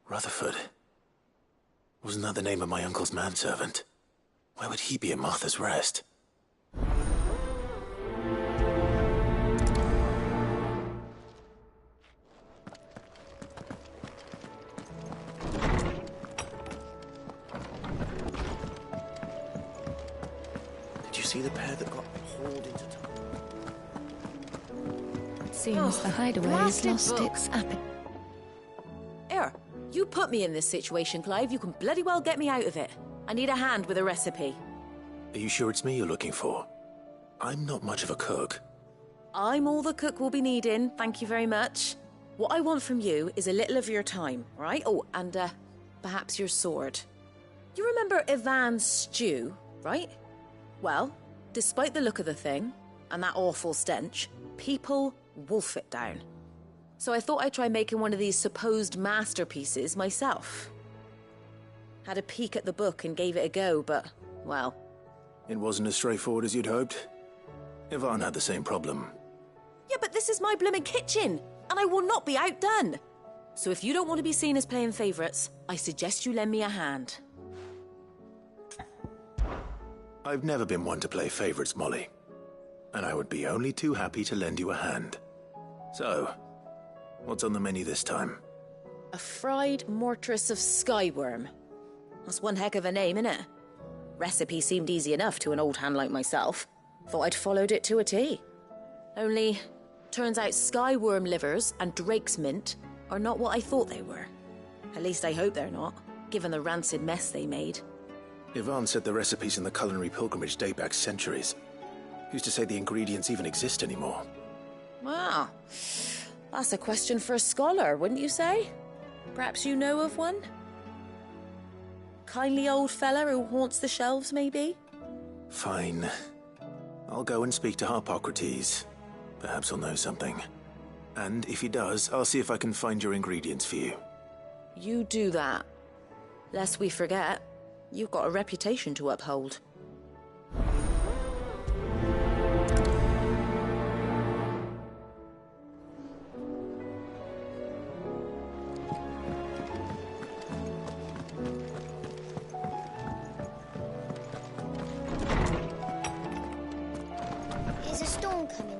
Rutherford. Wasn't that the name of my uncle's manservant? Why would he be at Martha's Rest? Did you see the pair that got hauled into town? It seems the hideaway has lost its appetite. Here, you put me in this situation, Clive. You can bloody well get me out of it. I need a hand with a recipe. Are you sure it's me you're looking for? I'm not much of a cook. I'm all the cook will be needing, thank you very much. What I want from you is a little of your time, right? Oh, and perhaps your sword. You remember Ivan's stew, right? Well, despite the look of the thing, and that awful stench, people wolf it down. So I thought I'd try making one of these supposed masterpieces myself. Had a peek at the book and gave it a go, but, well... It wasn't as straightforward as you'd hoped. Ivan had the same problem. Yeah, but this is my blooming kitchen, and I will not be outdone. So if you don't want to be seen as playing favourites, I suggest you lend me a hand. I've never been one to play favourites, Molly. And I would be only too happy to lend you a hand. So, what's on the menu this time? A fried mortress of skyworm. That's one heck of a name, innit? Recipe seemed easy enough to an old hand like myself. Thought I'd followed it to a T. Only, turns out skyworm livers and drake's mint are not what I thought they were. At least I hope they're not, given the rancid mess they made. Ivan said the recipes in the culinary pilgrimage date back centuries. Who's to say the ingredients even exist anymore? Wow. That's a question for a scholar, wouldn't you say? Perhaps you know of one? Kindly old fella who haunts the shelves, maybe? Fine. I'll go and speak to Harpocrates. Perhaps he'll know something. And if he does, I'll see if I can find your ingredients for you. You do that. Lest we forget, you've got a reputation to uphold.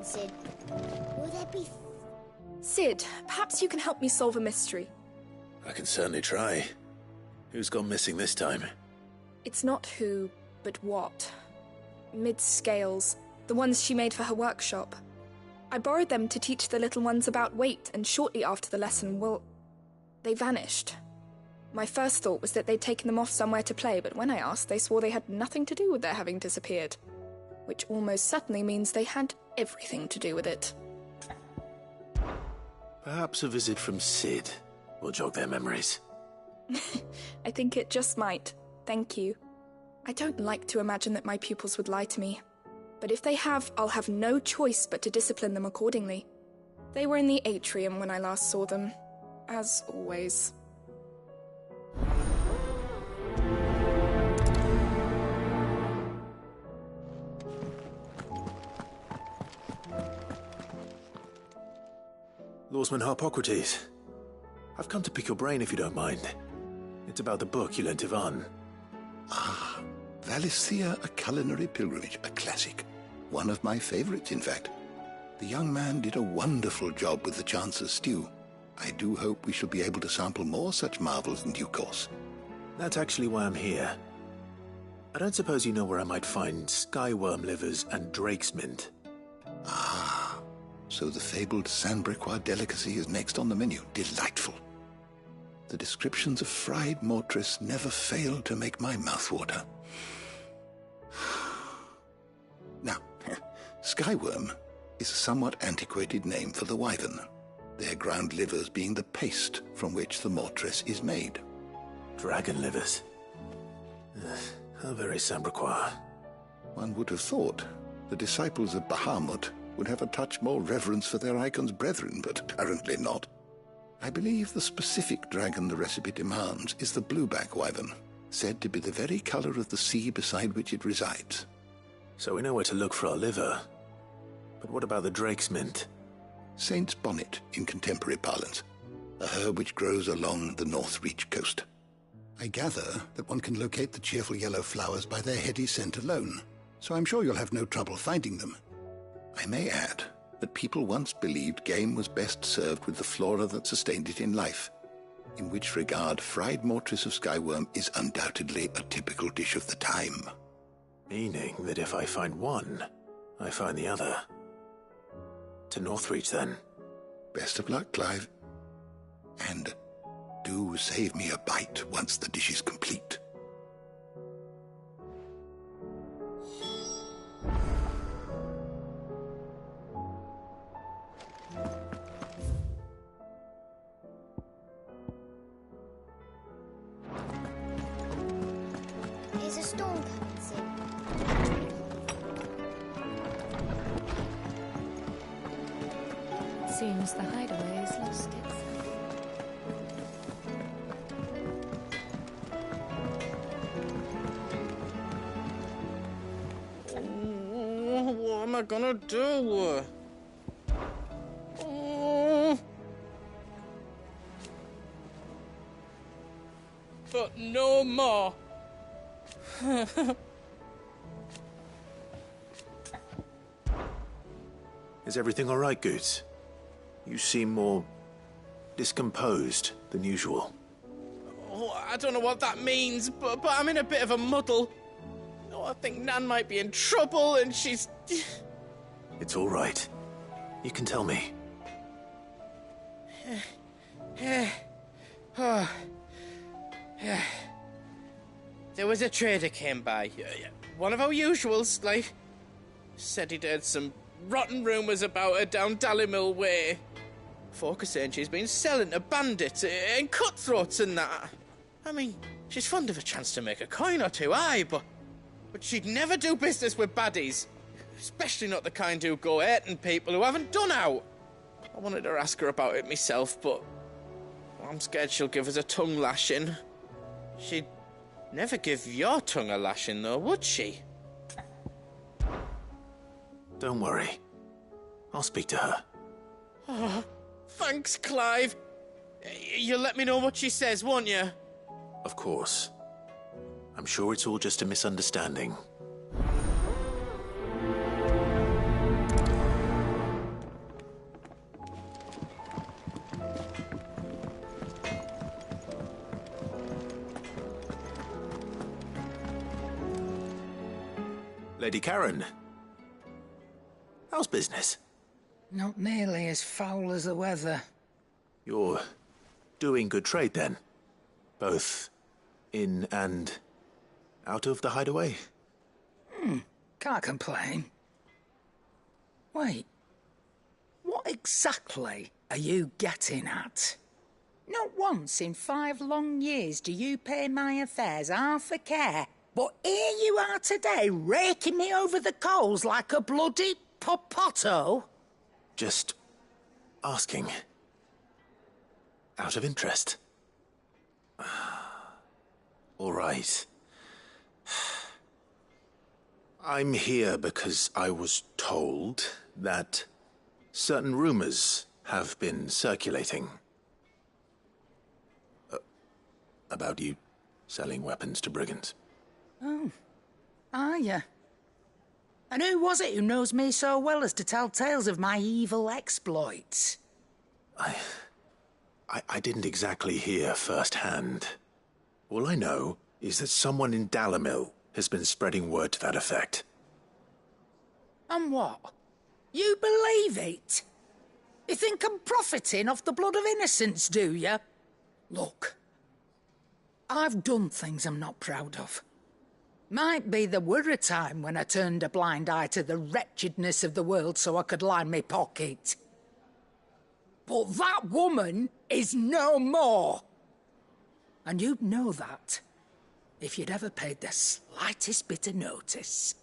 Sid. Will there be... Sid, perhaps you can help me solve a mystery. I can certainly try. Who's gone missing this time? It's not who, but what. Mid's scales, the ones she made for her workshop. I borrowed them to teach the little ones about weight, and shortly after the lesson, well, they vanished. My first thought was that they'd taken them off somewhere to play, but when I asked, they swore they had nothing to do with their having disappeared. Which almost certainly means they had everything to do with it. Perhaps a visit from Sid will jog their memories. I think it just might. Thank you. I don't like to imagine that my pupils would lie to me. But if they have, I'll have no choice but to discipline them accordingly. They were in the atrium when I last saw them, as always. Lawsman Harpocrates. I've come to pick your brain if you don't mind. It's about the book you lent Ivan. Ah, Valisthea, A Culinary Pilgrimage, a classic. One of my favorites, in fact. The young man did a wonderful job with the Chance's stew. I do hope we shall be able to sample more such marvels in due course. That's actually why I'm here. I don't suppose you know where I might find skyworm livers and drake's mint. Ah, so the fabled Saint-Briquois delicacy is next on the menu. Delightful. The descriptions of fried mortress never fail to make my mouth water. Now, skyworm is a somewhat antiquated name for the wyvern, their ground livers being the paste from which the mortress is made. Dragon livers. How very Saint-Briquois. One would have thought the disciples of Bahamut would have a touch more reverence for their icon's brethren, but apparently not. I believe the specific dragon the recipe demands is the blueback wyvern, said to be the very colour of the sea beside which it resides. So we know where to look for our liver. But what about the drake's mint? Saint's bonnet in contemporary parlance. a herb which grows along the North Reach coast. I gather that one can locate the cheerful yellow flowers by their heady scent alone, so I'm sure you'll have no trouble finding them. I may add that people once believed game was best served with the flora that sustained it in life, in which regard fried mortress of skyworm is undoubtedly a typical dish of the time. Meaning that if I find one, I find the other. To Northreach, then. Best of luck, Clive. And do save me a bite once the dish is complete. Here's a storm coming, Sid. Seems the hideaway has lost itself. What am I gonna do? But no more. Is everything all right, Goots? You seem more discomposed than usual. Oh, I don't know what that means, but I'm in a bit of a muddle. Oh, I think Nan might be in trouble, and she's... It's all right. You can tell me. There was a trader came by. One of our usuals, like. Said he'd heard some rotten rumours about her down Dallimil Way. Folk are saying she's been selling to bandits and cutthroats and that. I mean, she's fond of a chance to make a coin or two, aye, but she'd never do business with baddies. Especially not the kind who go hurting people who haven't done out. I wanted to ask her about it myself, but I'm scared she'll give us a tongue lashing. She'd never give your tongue a lashing, though, would she? Don't worry. I'll speak to her. Oh, thanks, Clive. You'll let me know what she says, won't you? Of course. I'm sure it's all just a misunderstanding. Lady Karen. How's business? Not nearly as foul as the weather. You're doing good trade, then? Both in and out of the hideaway? Can't complain. Wait. What exactly are you getting at? Not once in 5 long years do you pay my affairs half a care. But here you are today, raking me over the coals like a bloody popoto. Just asking. Out of interest. All right. I'm here because I was told that certain rumors have been circulating. About you selling weapons to brigands. Oh, are you? And who was it who knows me so well as to tell tales of my evil exploits? I didn't exactly hear firsthand. All I know is that someone in Dallimil has been spreading word to that effect. And what? You believe it? You think I'm profiting off the blood of innocents, do you? Look, I've done things I'm not proud of. Might be there were a time when I turned a blind eye to the wretchedness of the world so I could line my pocket. But that woman is no more. And you'd know that if you'd ever paid the slightest bit of notice.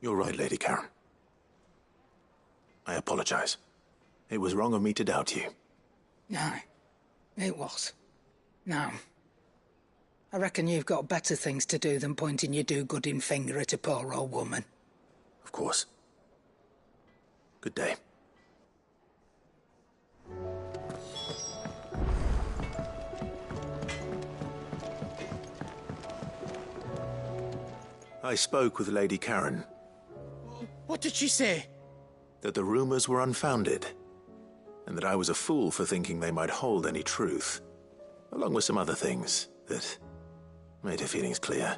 You're right, Lady Karen. I apologize. It was wrong of me to doubt you. No, it was. Now, I reckon you've got better things to do than pointing your do-gooding finger at a poor old woman. Of course. Good day. I spoke with Lady Karen. What did she say? That the rumors were unfounded, and that I was a fool for thinking they might hold any truth, along with some other things that made her feelings clear.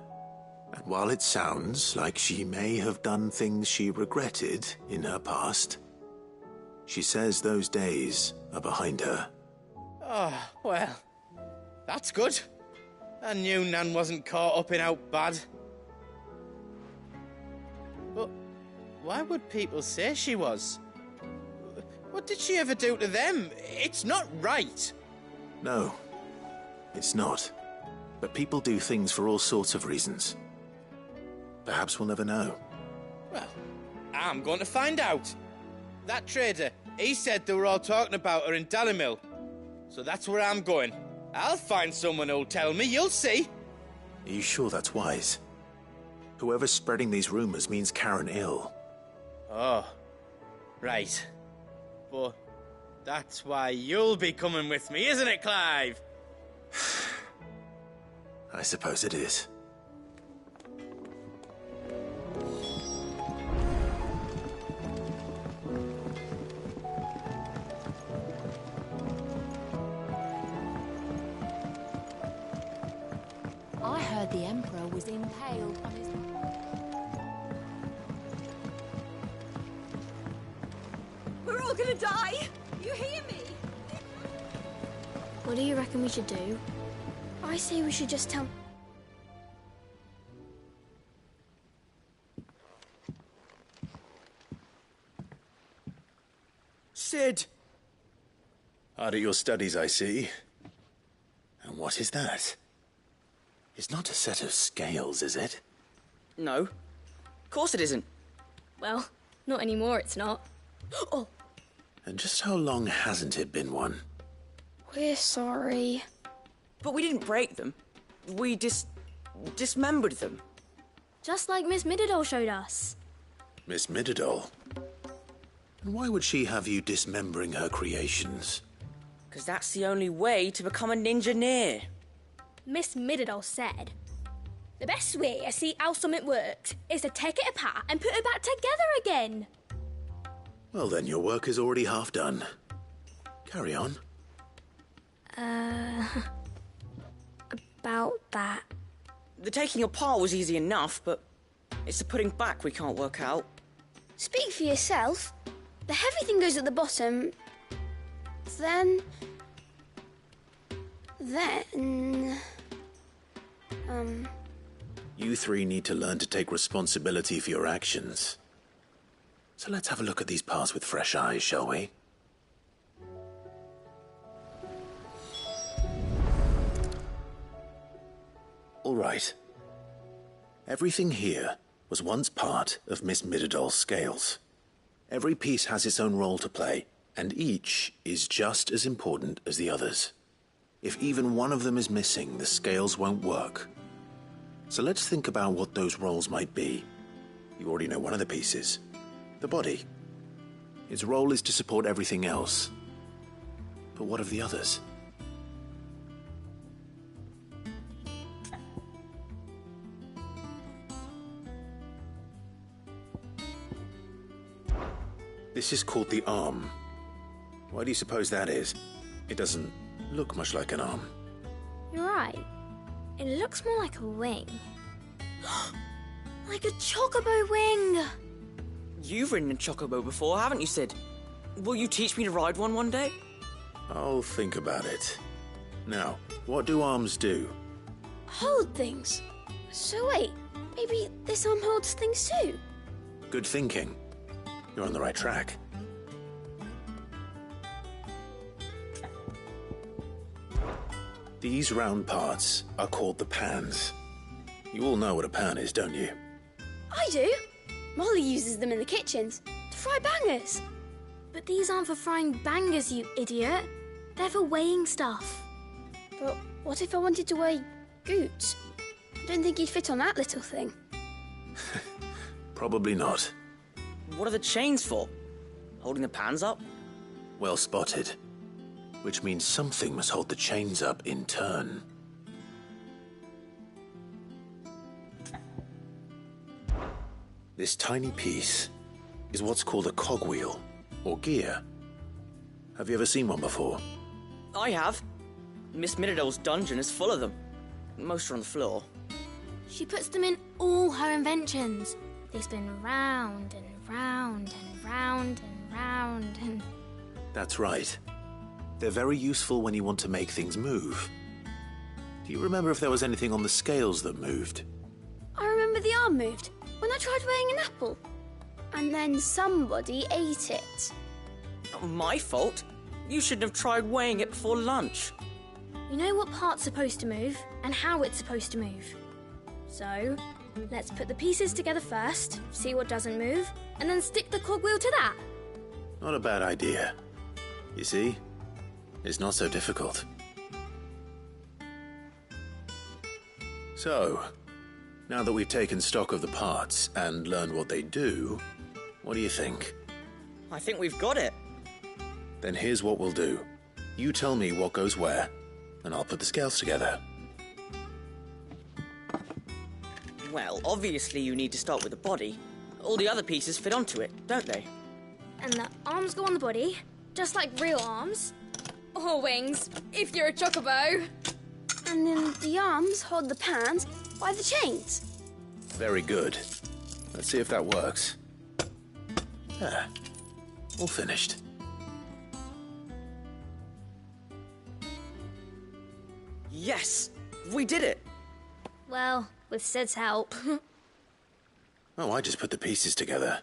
And while it sounds like she may have done things she regretted in her past, she says those days are behind her. Oh, well, that's good. I knew Nan wasn't caught up in out bad. But why would people say she was? What did she ever do to them? It's not right. No, it's not. But people do things for all sorts of reasons. Perhaps we'll never know. Well, I'm going to find out. That trader, he said they were all talking about her in Dalimil. So that's where I'm going. I'll find someone who'll tell me, you'll see. Are you sure that's wise? Whoever's spreading these rumors means Karen ill. Oh, right. But that's why you'll be coming with me, isn't it, Clive? I suppose it is. I heard the Emperor was impaled on his... We're all gonna die! You hear me? What do you reckon we should do? I say we should just tell... Sid! Hard at your studies, I see. And what is that? It's not a set of scales, is it? No. Of course it isn't. Well, not anymore, it's not. Oh, And just how long hasn't it been one? we're sorry. But we didn't break them. We dismembered them. Just like Miss Middledore showed us. Miss Middledore? And why would she have you dismembering her creations? Because that's the only way to become a ninja-neer. Miss Middledore said, the best way to see how something works is to take it apart and put it back together again. Well then, your work is already half done. Carry on. About that. The taking apart was easy enough, but it's the putting back we can't work out. Speak for yourself. The heavy thing goes at the bottom. Then... You three need to learn to take responsibility for your actions. So let's have a look at these parts with fresh eyes, shall we? All right. Everything here was once part of Miss Midderdoll's scales. Every piece has its own role to play, and each is just as important as the others. If even one of them is missing, the scales won't work. So let's think about what those roles might be. You already know one of the pieces. The body. Its role is to support everything else. But what of the others? This is called the arm. Why do you suppose that is? It doesn't look much like an arm. You're right. It looks more like a wing. Like a chocobo wing! You've ridden a chocobo before, haven't you, Sid? Will you teach me to ride one day? I'll think about it. Now, what do arms do? Hold things. So wait, maybe this arm holds things too? Good thinking. You're on the right track. These round parts are called the pans. You all know what a pan is, don't you? I do. Molly uses them in the kitchens to fry bangers. But these aren't for frying bangers, you idiot. They're for weighing stuff. But what if I wanted to weigh Goots? I don't think he'd fit on that little thing. Probably not. What are the chains for? Holding the pans up? Well spotted. Which means something must hold the chains up in turn. This tiny piece is what's called a cogwheel, or gear. Have you ever seen one before? I have. Miss Miradol's dungeon is full of them. Most are on the floor. She puts them in all her inventions. They spin round and round and round and round and... That's right. They're very useful when you want to make things move. Do you remember if there was anything on the scales that moved? I remember the arm moved when I tried weighing an apple. And then somebody ate it. Not my fault. You shouldn't have tried weighing it before lunch. You know what part's supposed to move and how it's supposed to move. So, let's put the pieces together first, see what doesn't move, and then stick the cogwheel to that. Not a bad idea. You see, it's not so difficult. So, now that we've taken stock of the parts and learned what they do, what do you think? I think we've got it. Then here's what we'll do. You tell me what goes where, and I'll put the scales together. Well, obviously you need to start with the body. All the other pieces fit onto it, don't they? And the arms go on the body, just like real arms. Or wings, if you're a chocobo. And then the arms hold the pans by the chains. Very good. Let's see if that works. There. All finished. Yes! We did it! Well, with Sid's help. Oh, I just put the pieces together.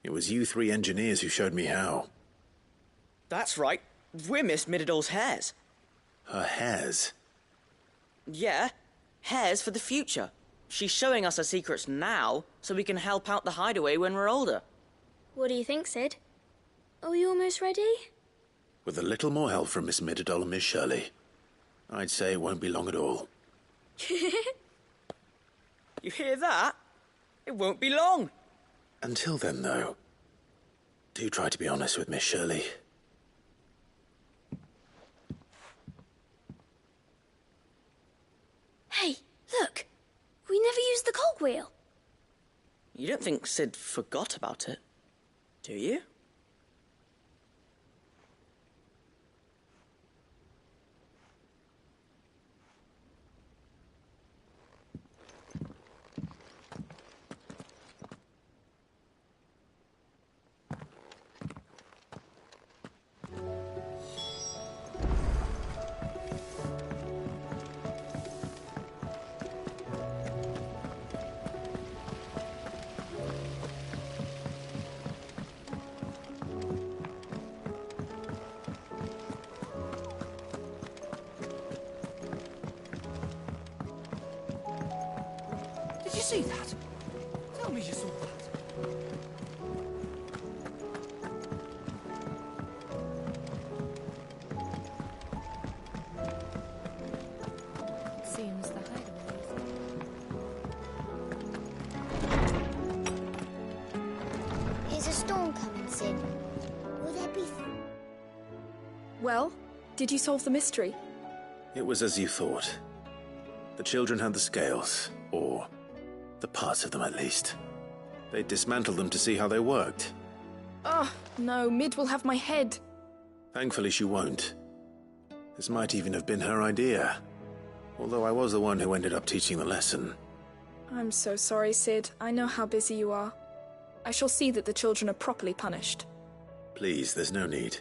It was you three engineers who showed me how. That's right. We're Miss Miradol's hares. Her hairs? Yeah, hares for the future. She's showing us her secrets now, so we can help out the hideaway when we're older. What do you think, Sid? Are we almost ready? With a little more help from Miss Miradol and Miss Shirley, I'd say it won't be long at all. You hear that? It won't be long. Until then, though, do try to be honest with Miss Shirley. Hey, look! We never used the cogwheel. You don't think Sid forgot about it, do you? Did you see that? Tell me you saw that. Seems the hideaway is... Is a storm coming, Sid? Will there be... Well, did you solve the mystery? It was as you thought. The children had the scales, or the parts of them at least. They dismantled them to see how they worked. Oh, no, Mid will have my head. Thankfully she won't. This might even have been her idea. Although I was the one who ended up teaching the lesson. I'm so sorry, Sid. I know how busy you are. I shall see that the children are properly punished. Please, there's no need.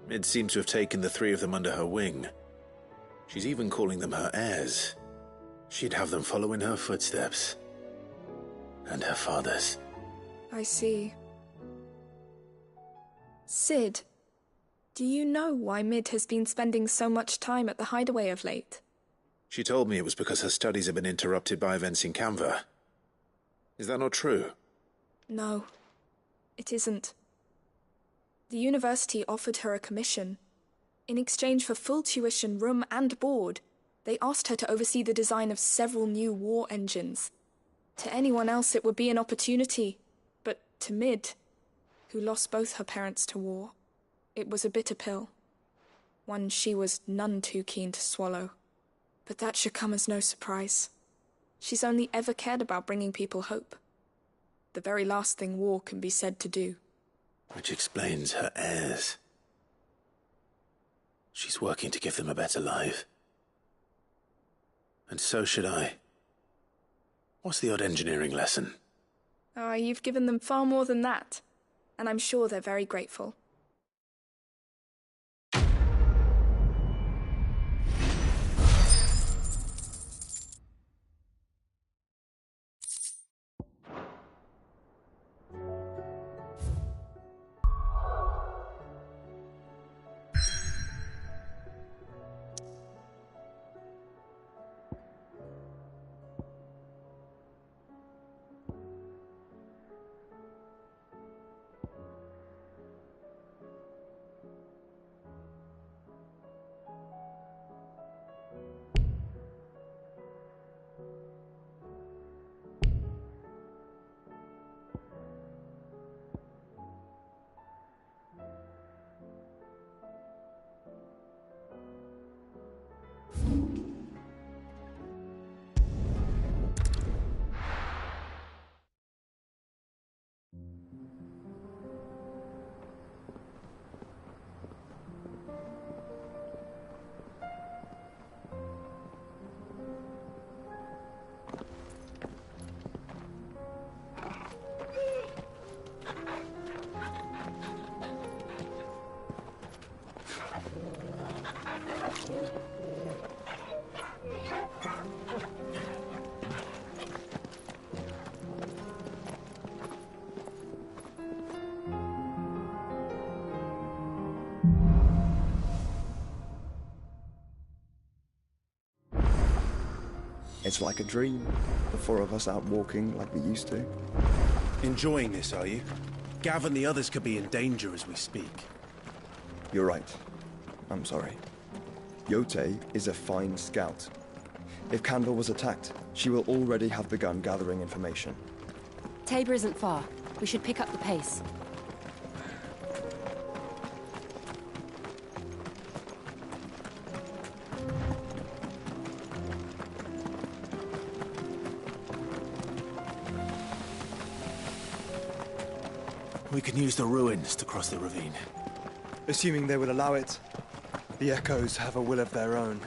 Mid seems to have taken the three of them under her wing. She's even calling them her heirs. She'd have them follow in her footsteps. And her father's. I see. Sid, do you know why Mid has been spending so much time at the hideaway of late? She told me it was because her studies have been interrupted by events in Canva. Is that not true? No, it isn't. The university offered her a commission. In exchange for full tuition, room and board, they asked her to oversee the design of several new war engines. To anyone else it would be an opportunity, but to Mid, who lost both her parents to war, it was a bitter pill. One she was none too keen to swallow. But that should come as no surprise. She's only ever cared about bringing people hope. the very last thing war can be said to do. Which explains her heirs. She's working to give them a better life. And so should I. What's the odd engineering lesson? Ah, you've given them far more than that, and I'm sure they're very grateful. It's like a dream, the four of us out walking like we used to. Enjoying this, are you? Gav and the others could be in danger as we speak. You're right. I'm sorry. Yote is a fine scout. If Candle was attacked, she will already have begun gathering information. Tabor isn't far. We should pick up the pace. We can use the ruins to cross the ravine. Assuming they will allow it. The Echoes have a will of their own.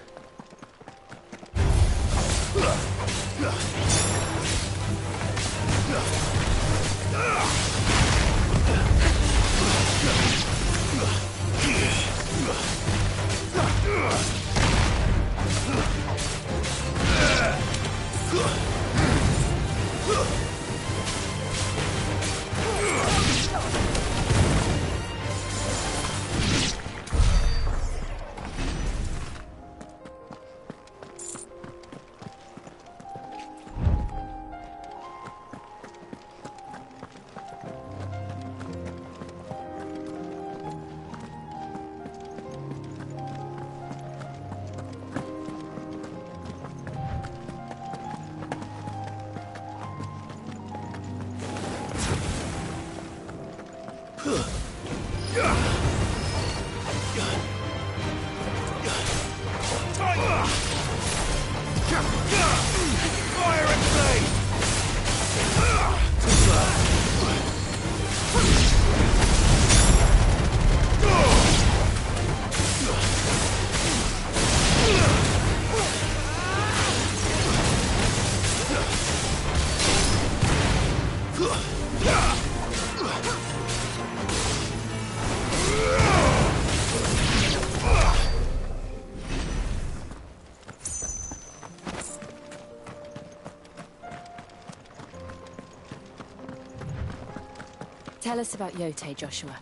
Tell us about Yote, Joshua.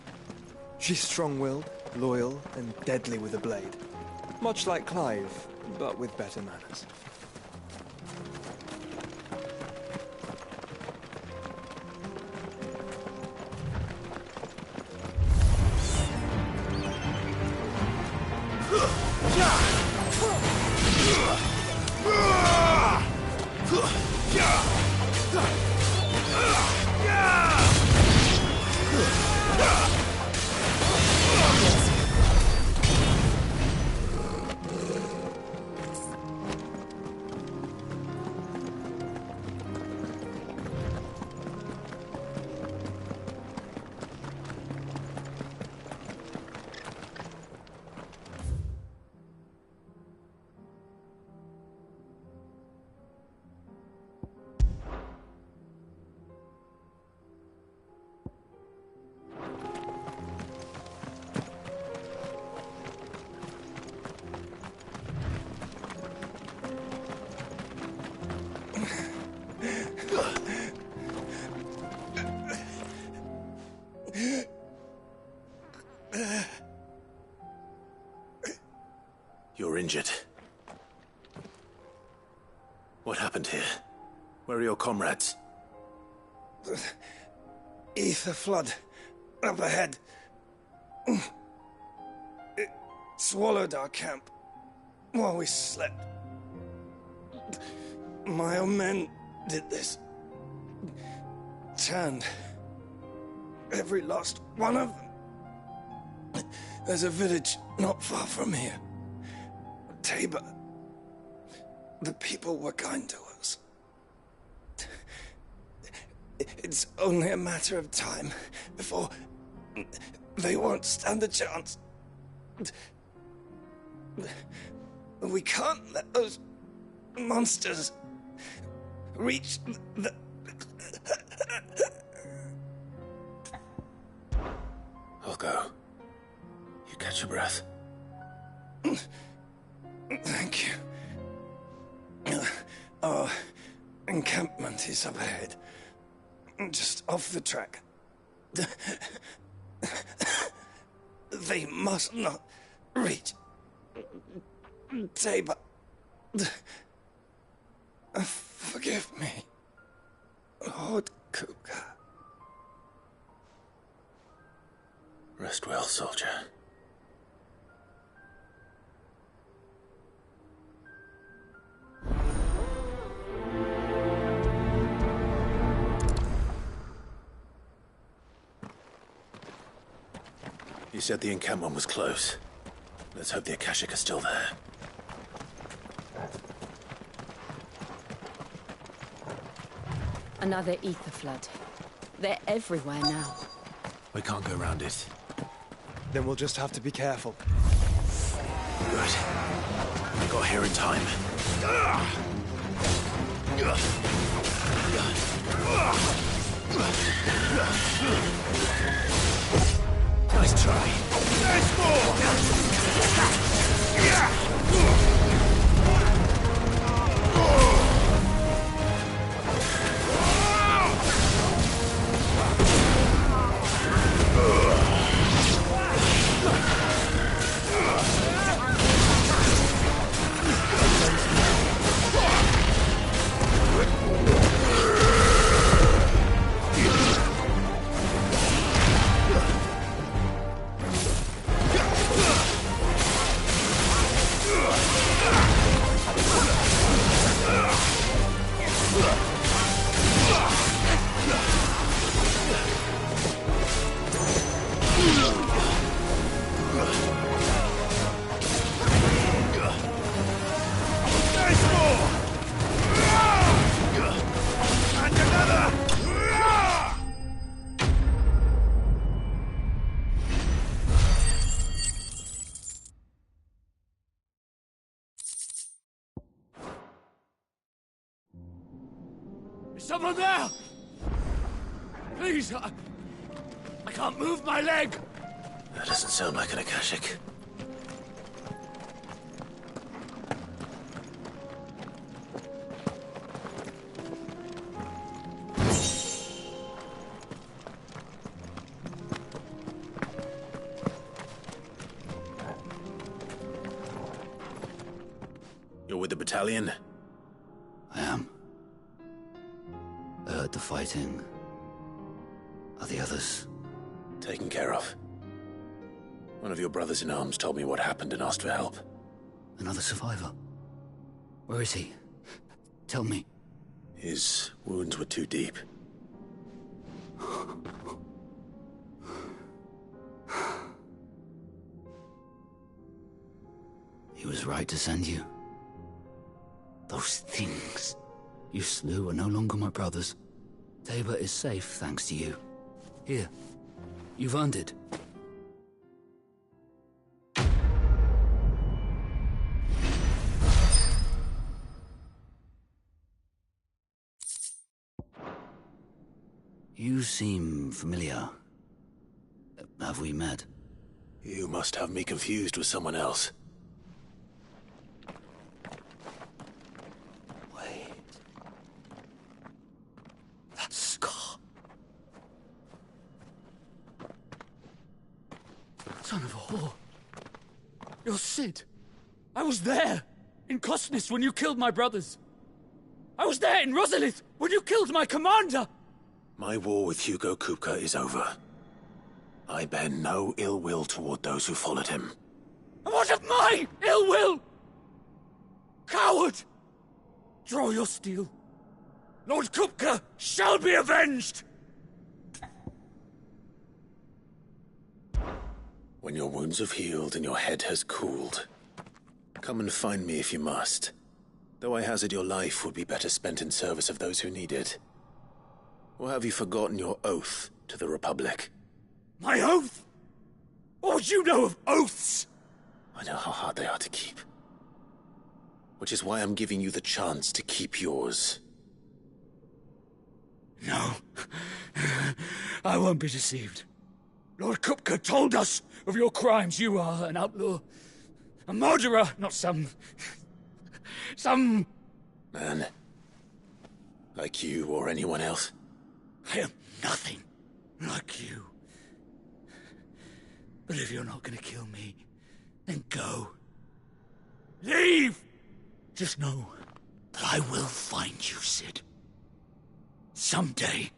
She's strong-willed, loyal, and deadly with a blade. Much like Clive, but with better manners. You're injured. What happened here? Where are your comrades? The ether flood up ahead. It swallowed our camp while we slept. My own men did this. Turned every last one of them. There's a village not far from here. Tabor. The people were kind to us. It's only a matter of time before they won't stand a chance. We can't let those monsters reach the... I'll go. You catch your breath. Thank you. Our encampment is up ahead. Just off the track. They must not reach Tabor. Forgive me, Lord Cougar. Rest well, soldier. You said the encampment was close. Let's hope the Akashic are still there. Another ether flood. They're everywhere now. We can't go around it. Then we'll just have to be careful. Good. We got here in time. Nice try. Nice Is someone there? Please, I can't move my leg. That doesn't sound like an Akashic. You're with the battalion? I am. I heard the fighting. Are the others? Taken care of. One of your brothers in arms told me what happened and asked for help. Another survivor? Where is he? Tell me. His wounds were too deep. He was right to send you. Those things you slew are no longer my brothers. Tabor is safe thanks to you. Here, you've earned it. You seem familiar. Have we met? You must have me confused with someone else. Wait. That scar. Son of a whore. You're Sid. I was there in Cosnes when you killed my brothers. I was there in Rosalith when you killed my commander. My war with Hugo Kupka is over. I bear no ill will toward those who followed him. And what of my ill will? Coward! Draw your steel. Lord Kupka shall be avenged! When your wounds have healed and your head has cooled, come and find me if you must. Though I hazard your life would be better spent in service of those who need it. Or have you forgotten your oath to the Republic? My oath? What would you know of oaths? I know how hard they are to keep. Which is why I'm giving you the chance to keep yours. No. I won't be deceived. Lord Kupka told us of your crimes. You are an outlaw. A murderer, not some man. Like you or anyone else. I am nothing like you. But if you're not gonna kill me, then go. Leave! Just know that I will find you, Sid. Someday.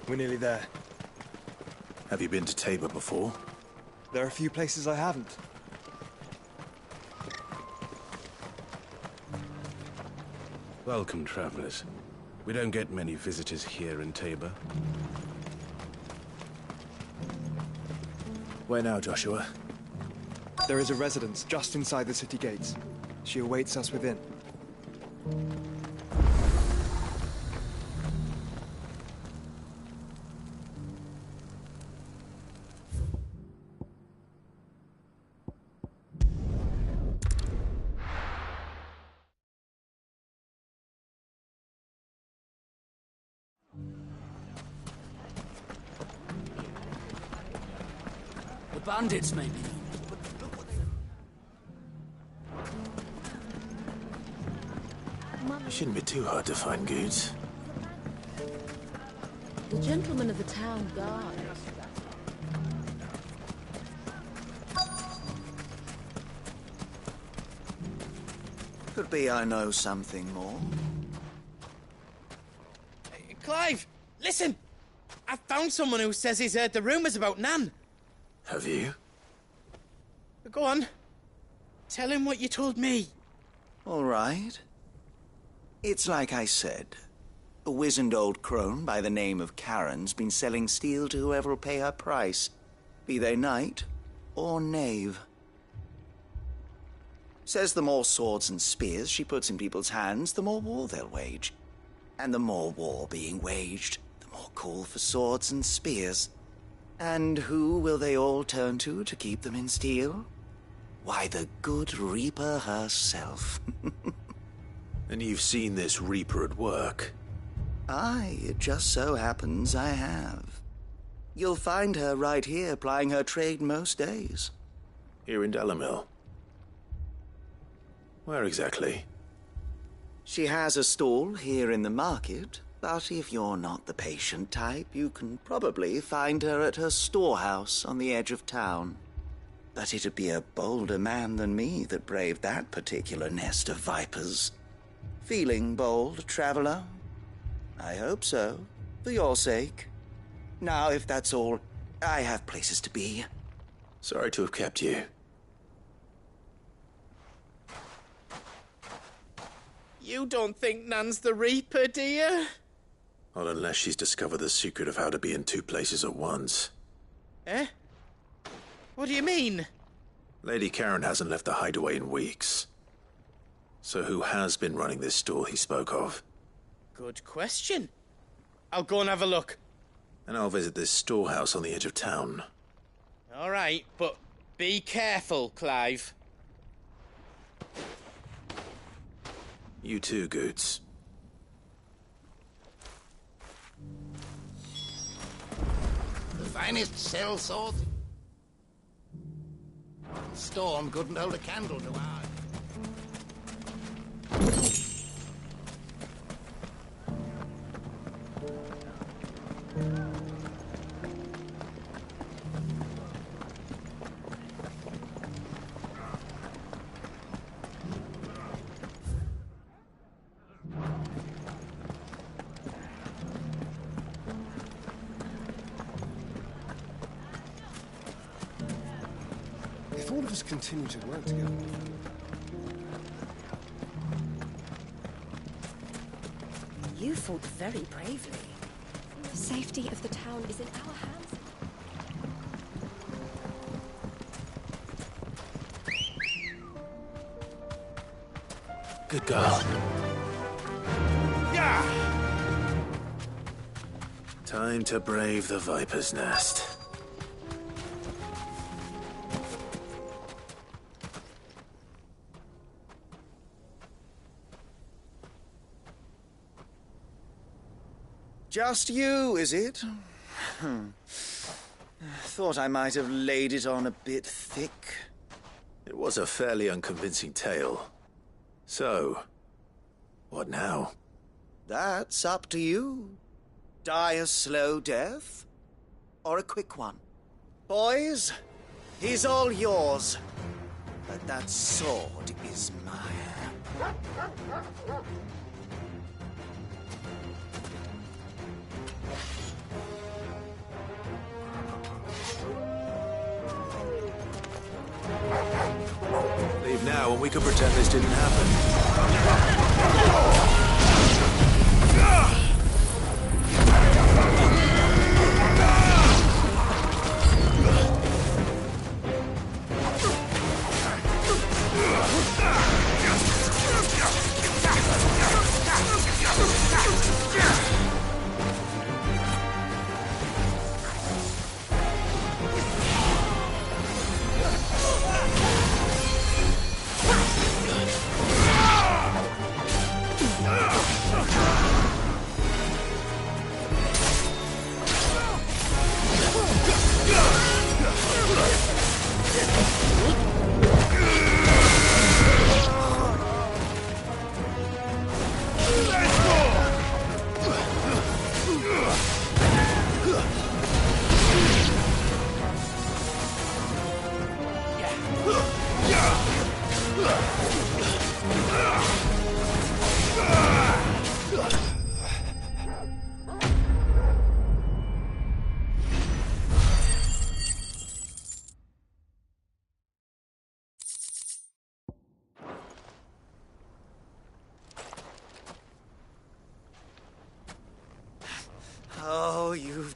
We're nearly there. Have you been to Tabor before? There are a few places I haven't. Welcome, travelers. We don't get many visitors here in Tabor. Where now, Joshua? There is a residence just inside the city gates. She awaits us within. The bandits, maybe. It shouldn't be too hard to find goods. The gentleman of the town guard. Could be I know something more. Clive, listen! I've found someone who says he's heard the rumours about Nan. Have you? Go on. Tell him what you told me. All right. It's like I said. A wizened old crone by the name of Karen's been selling steel to whoever will pay her price, be they knight or knave. Says the more swords and spears she puts in people's hands, the more war they'll wage. And the more war being waged, the more call for swords and spears. And who will they all turn to keep them in steel? Why, the good Reaper herself. And you've seen this Reaper at work? Aye, it just so happens I have. You'll find her right here plying her trade most days. Here in Dalimil? Where exactly? She has a stall here in the market, but if you're not the patient type, you can probably find her at her storehouse on the edge of town. But it'd be a bolder man than me that braved that particular nest of vipers. Feeling bold, traveler? I hope so, for your sake. Now, if that's all, I have places to be. Sorry to have kept you. You don't think Nan's the Reaper, do you? Not unless she's discovered the secret of how to be in two places at once. Eh? What do you mean? Lady Karen hasn't left the hideaway in weeks. So who has been running this stall he spoke of? Good question. I'll go and have a look. And I'll visit this storehouse on the edge of town. All right, but be careful, Clive. You too, Goots. The finest sellsword. Storm couldn't hold a candle to ours. If all of us continue to work together... You fought very bravely. The safety of the town is in our hands. Good girl. Yeah! Time to brave the Viper's Nest. Just you, is it? Thought I might have laid it on a bit thick. It was a fairly unconvincing tale. So, what now? That's up to you. Die a slow death, or a quick one. Boys, he's all yours. But that sword is mine. Leave now and we can pretend this didn't happen.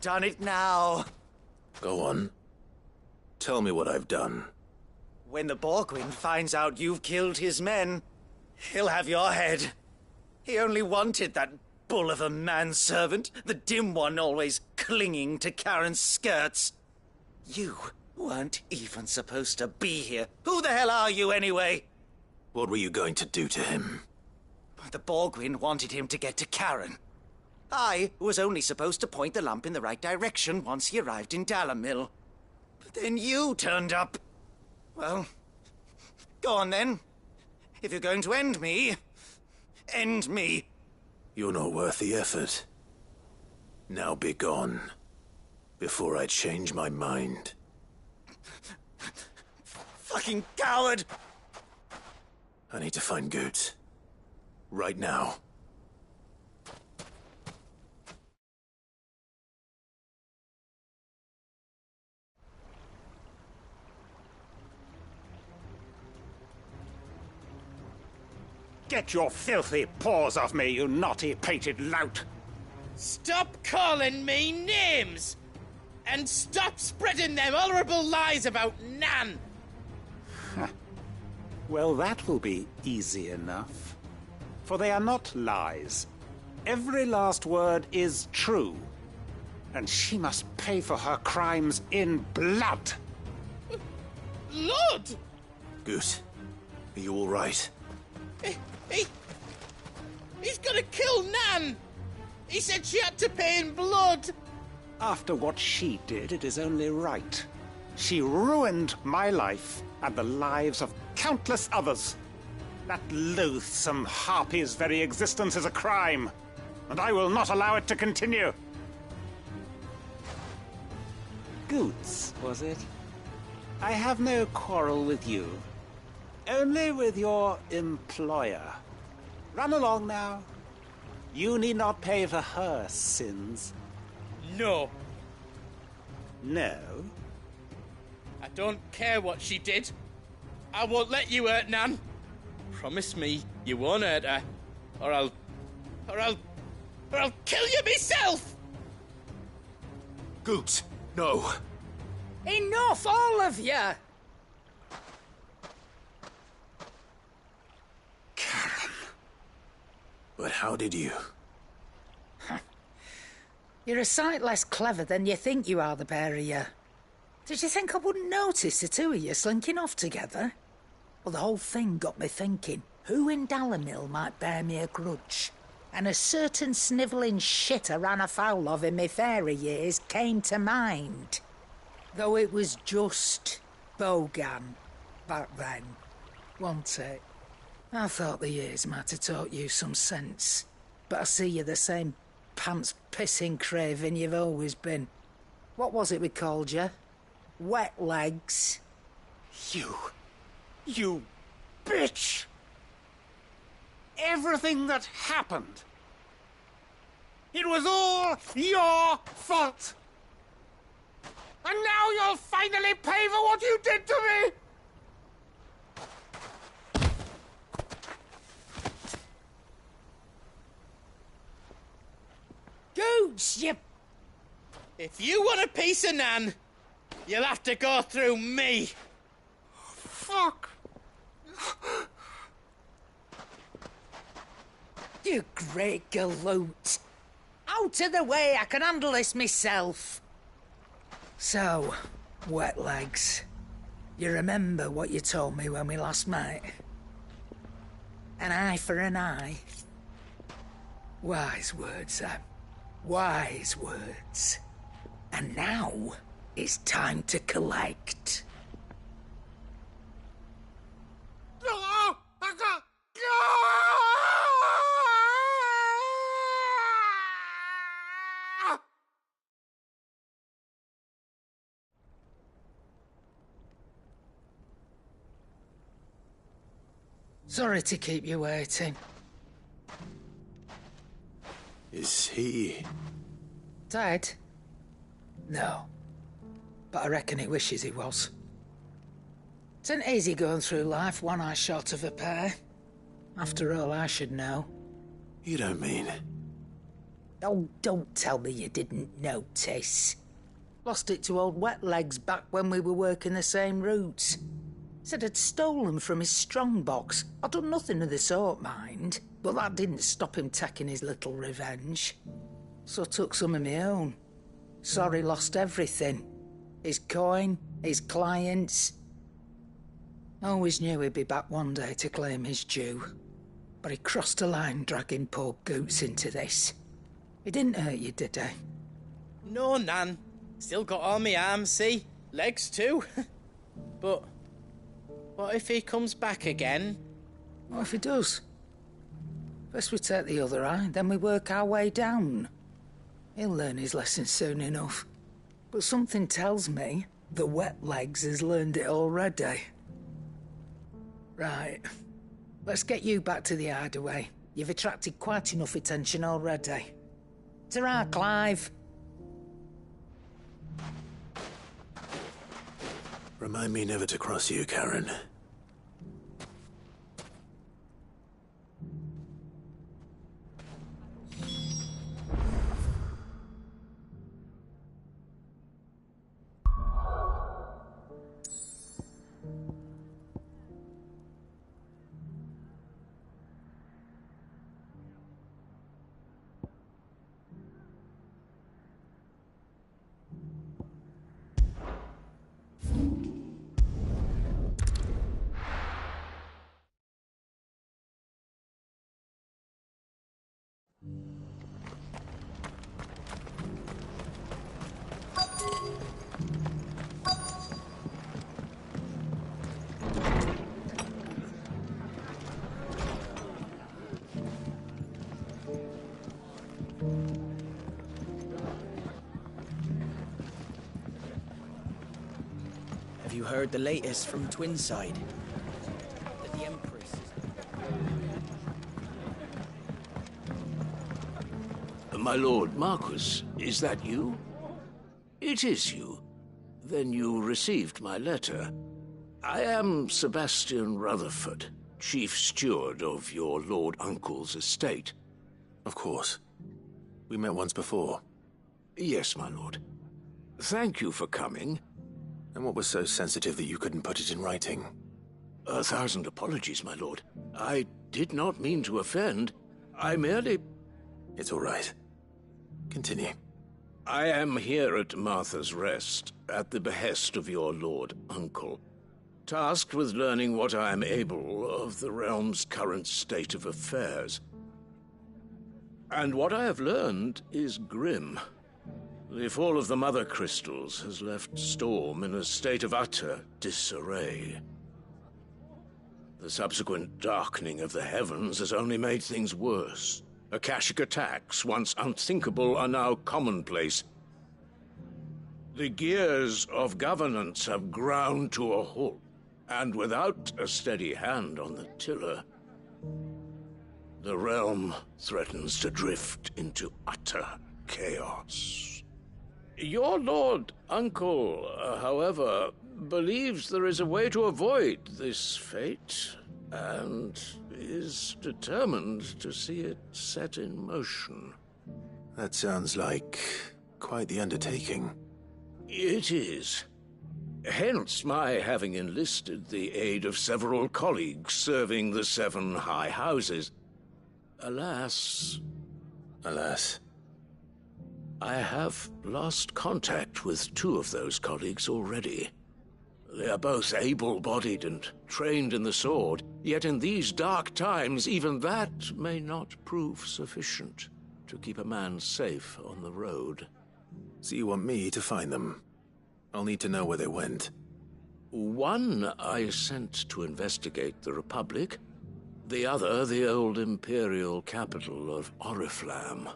done it now. Go on. Tell me what I've done. When the Borgwyn finds out you've killed his men, he'll have your head. He only wanted that bull of a manservant, the dim one always clinging to Karen's skirts. You weren't even supposed to be here. Who the hell are you anyway? What were you going to do to him? The Borgwyn wanted him to get to Karen. I was only supposed to point the lamp in the right direction once he arrived in Dalamil. But then you turned up. Well, go on then. If you're going to end me, end me. You're not worth the effort. Now be gone, before I change my mind. Fucking coward! I need to find Goots. Right now. Get your filthy paws off me, you naughty-pated lout! Stop calling me names! And stop spreading them horrible lies about Nan! Well, that will be easy enough. For they are not lies. Every last word is true. And she must pay for her crimes in blood. Lord! Goot, are you all right? He's gonna kill Nan! He said she had to pay in blood! After what she did, it is only right. She ruined my life and the lives of countless others. That loathsome harpy's very existence is a crime, and I will not allow it to continue. Goots, was it? I have no quarrel with you. Only with your employer. Run along now. You need not pay for her sins. No. No? I don't care what she did. I won't let you hurt Nan. Promise me you won't hurt her, or I'll kill you myself! Goots, no. Enough, all of you! But how did you? You're a sight less clever than you think you are, the pair of you. Did you think I wouldn't notice the two of you slinking off together? Well, the whole thing got me thinking, who in Dalamil might bear me a grudge? And a certain snivelling shit I ran afoul of in my fairy years came to mind. Though it was just Bogan back then, wasn't it? I thought the years might have taught you some sense, but I see you're the same pants-pissing craven you've always been. What was it we called you? Wet legs? You bitch! Everything that happened, it was all your fault! And now you'll finally pay for what you did to me! Goots, you... If you want a piece of Nan, you'll have to go through me. Fuck! You great galoot. Out of the way, I can handle this myself. So, wet legs, you remember what you told me when we last met? An eye for an eye. Wise words, Sam. Wise words. And now, it's time to collect. Sorry to keep you waiting. Is he... Dead? No. But I reckon he wishes he was. It isn't easy going through life one eye short of a pair. After all, I should know. You don't mean... Oh, don't tell me you didn't notice. Lost it to old Wet Legs back when we were working the same routes. Said I'd stolen from his strongbox. I'd done nothing of the sort, mind. But that didn't stop him taking his little revenge. So I took some of my own. Sorry, lost everything. His coin, his clients. Always knew he'd be back one day to claim his due. But he crossed a line dragging poor Goots into this. He didn't hurt you, did he? No, Nan. Still got all my arms, see? Legs too. But what if he comes back again? What if he does? First we take the other eye, then we work our way down. He'll learn his lesson soon enough. But something tells me the Wet Legs has learned it already. Right. Let's get you back to the hideaway. You've attracted quite enough attention already. Ta-ra, Clive. Remind me never to cross you, Karen. Have you heard the latest from Twinside? That the Empress is... My lord Marquis, is that you? It is you. Then you received my letter. I am Sebastian Rutherford, Chief Steward of your Lord Uncle's estate. Of course. We met once before. Yes, my lord. Thank you for coming. And what was so sensitive that you couldn't put it in writing? 1,000 apologies, my lord. I did not mean to offend. I merely... It's all right. Continue. I am here at Martha's Rest, at the behest of your Lord Uncle, tasked with learning what I am able of the realm's current state of affairs. And what I have learned is grim. The fall of the Mother Crystals has left Storm in a state of utter disarray. The subsequent darkening of the heavens has only made things worse. Akashic attacks, once unthinkable, are now commonplace. The gears of governance have ground to a halt, and without a steady hand on the tiller, the realm threatens to drift into utter chaos. Your Lord Uncle, however, believes there is a way to avoid this fate, and is determined to see it set in motion. That sounds like quite the undertaking. It is. Hence my having enlisted the aid of several colleagues serving the 7 high houses. Alas... Alas... I have lost contact with 2 of those colleagues already. They are both able-bodied and trained in the sword, yet in these dark times even that may not prove sufficient to keep a man safe on the road. So you want me to find them? I'll need to know where they went. One I sent to investigate the Republic, the other the old Imperial capital of Oriflamme.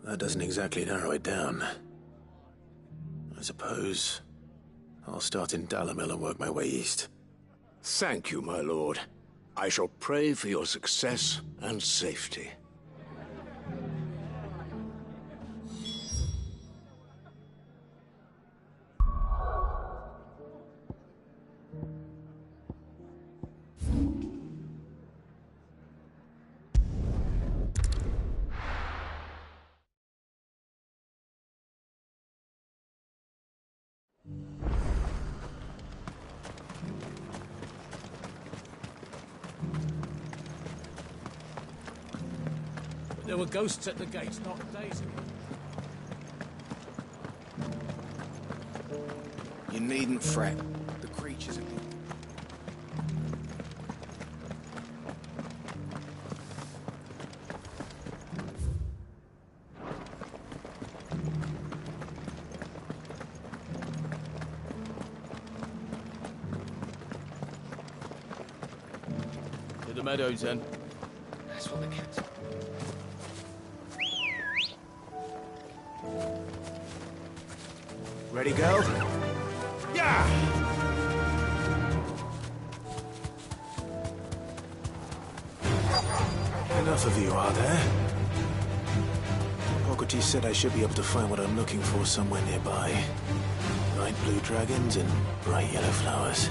That doesn't exactly narrow it down. I suppose I'll start in Dalimil and work my way east. Thank you, my lord. I shall pray for your success and safety. There were ghosts at the gates not days ago. You needn't fret. The creatures are... To the meadows, then. That's what the cats... Ready, girl? Yeah! Enough of you, are there? Hippocrates said I should be able to find what I'm looking for somewhere nearby. Bright blue dragons and bright yellow flowers.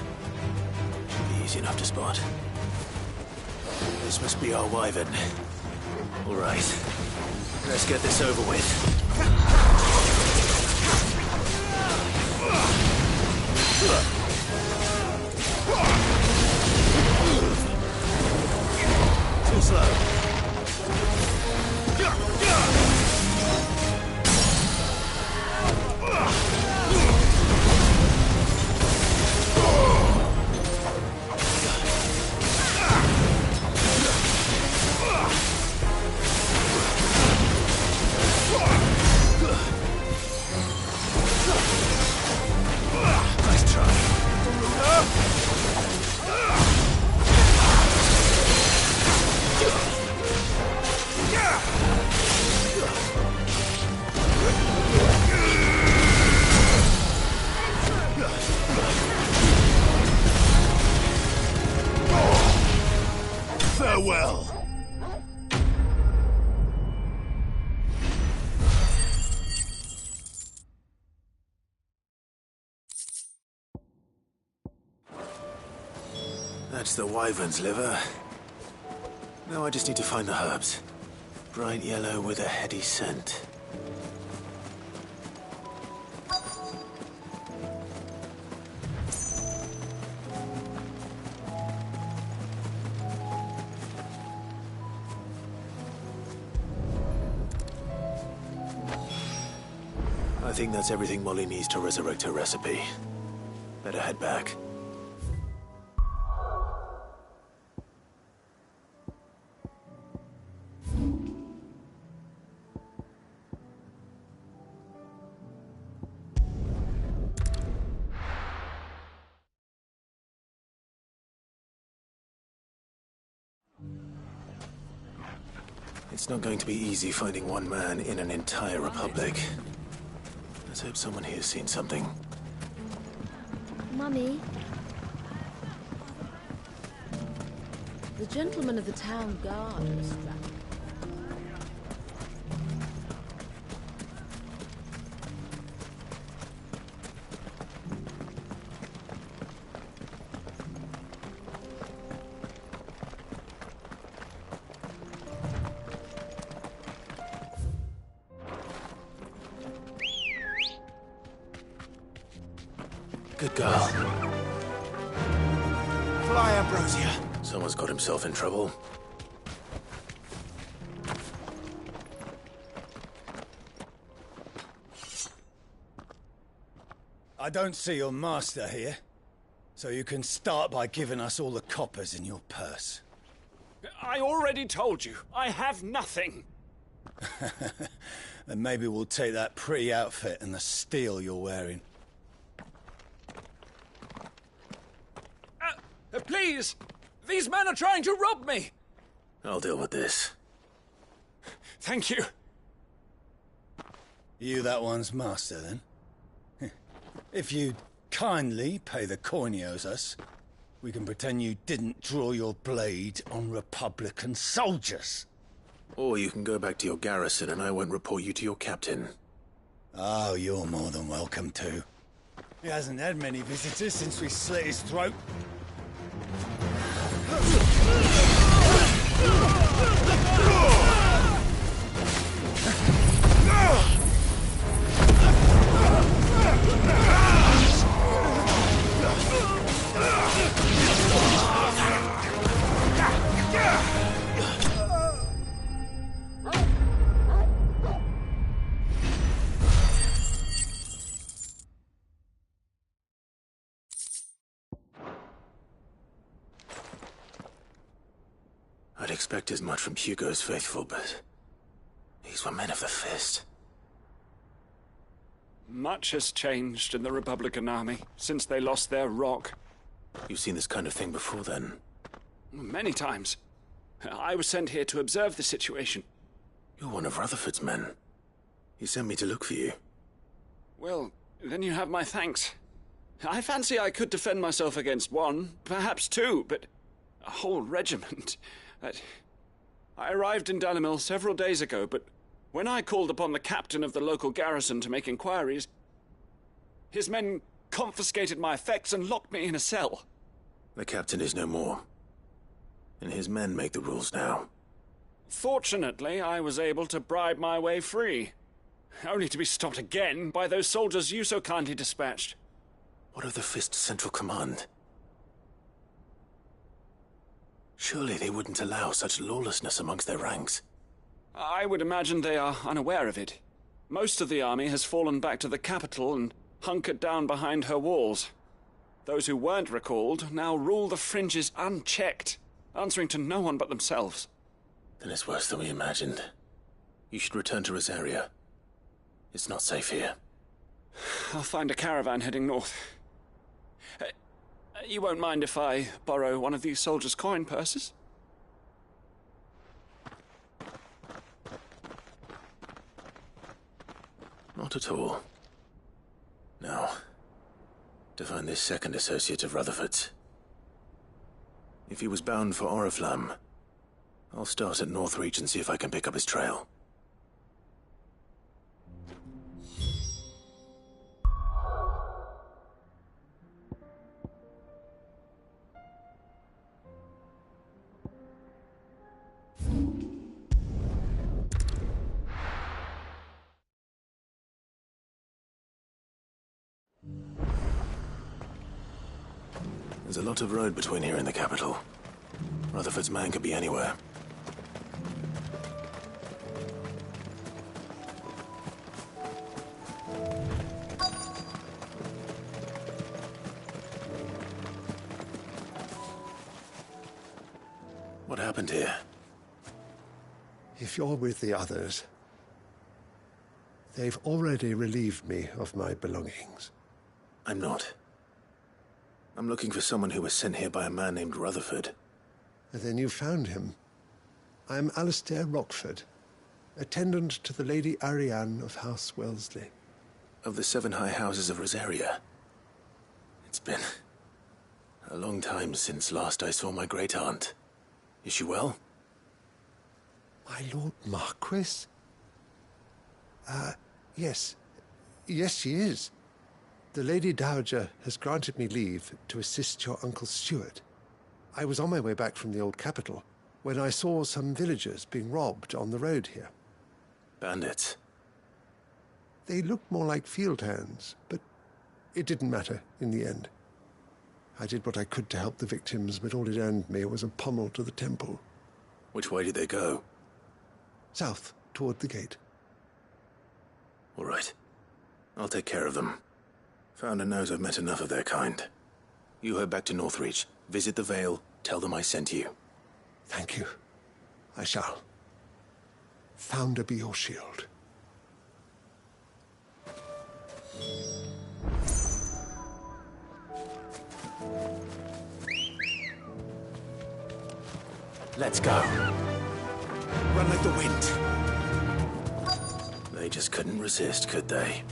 Should be easy enough to spot. This must be our wyvern. All right. Let's get this over with. Too slow. Nice try. Farewell. That's the wyvern's liver. Now I just need to find the herbs. Bright yellow with a heady scent. I think that's everything Molly needs to resurrect her recipe. Better head back. It's not going to be easy finding one man in an entire republic. Let's hope someone here's seen something. Mummy, The gentleman of the town guard was struck. Good girl. Fly, Ambrosia. Someone's got himself in trouble. I don't see your master here, so you can start by giving us all the coppers in your purse. I already told you, I have nothing. Then maybe we'll take that pretty outfit and the steel you're wearing. Please! These men are trying to rob me! I'll deal with this. Thank you. You that one's master, then? If you'd kindly pay the coin he owes us, we can pretend you didn't draw your blade on Republican soldiers. Or you can go back to your garrison and I won't report you to your captain. Oh, you're more than welcome to. He hasn't had many visitors since we slit his throat. I'd expect as much from Hugo's faithful, but these were men of the fist. Much has changed in the Republican army since they lost their rock. You've seen this kind of thing before, then? Many times. I was sent here to observe the situation. You're one of Rutherford's men. He sent me to look for you. Well, then you have my thanks. I fancy I could defend myself against one, perhaps two, but a whole regiment. I arrived in Dalimil several days ago, but when I called upon the captain of the local garrison to make inquiries, his men confiscated my effects and locked me in a cell. The captain is no more, and his men make the rules now. Fortunately, I was able to bribe my way free, only to be stopped again by those soldiers you so kindly dispatched. What of the Fist's Central Command? Surely they wouldn't allow such lawlessness amongst their ranks. I would imagine they are unaware of it. Most of the army has fallen back to the capital and hunkered down behind her walls. Those who weren't recalled now rule the fringes unchecked, answering to no one but themselves. Then it's worse than we imagined. You should return to Rosaria. It's not safe here. I'll find a caravan heading north. You won't mind if I borrow one of these soldiers' coin purses? Not at all. Now, to find this second associate of Rutherford's. If he was bound for Oriflamme, I'll start at Northreach and see if I can pick up his trail. There's a lot of road between here and the capital. Rutherford's man could be anywhere. What happened here? If you're with the others, they've already relieved me of my belongings. I'm not. I'm looking for someone who was sent here by a man named Rutherford. And then you found him. I'm Alistair Rockford, attendant to the Lady Ariane of House Wellesley. Of the 7 high houses of Rosaria. It's been a long time since last I saw my great-aunt. Is she well? My Lord Marquis? Yes. Yes, she is. The Lady Dowager has granted me leave to assist your Uncle Stuart. I was on my way back from the old capital when I saw some villagers being robbed on the road here. Bandits? They looked more like field hands, but it didn't matter in the end. I did what I could to help the victims, but all it earned me was a pommel to the temple. Which way did they go? South, toward the gate. All right. I'll take care of them. Founder knows I've met enough of their kind. You head back to Northreach, visit the Vale, tell them I sent you. Thank you. I shall. Founder be your shield. Let's go. Run like the wind. They just couldn't resist, could they?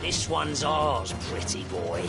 This one's ours, pretty boy.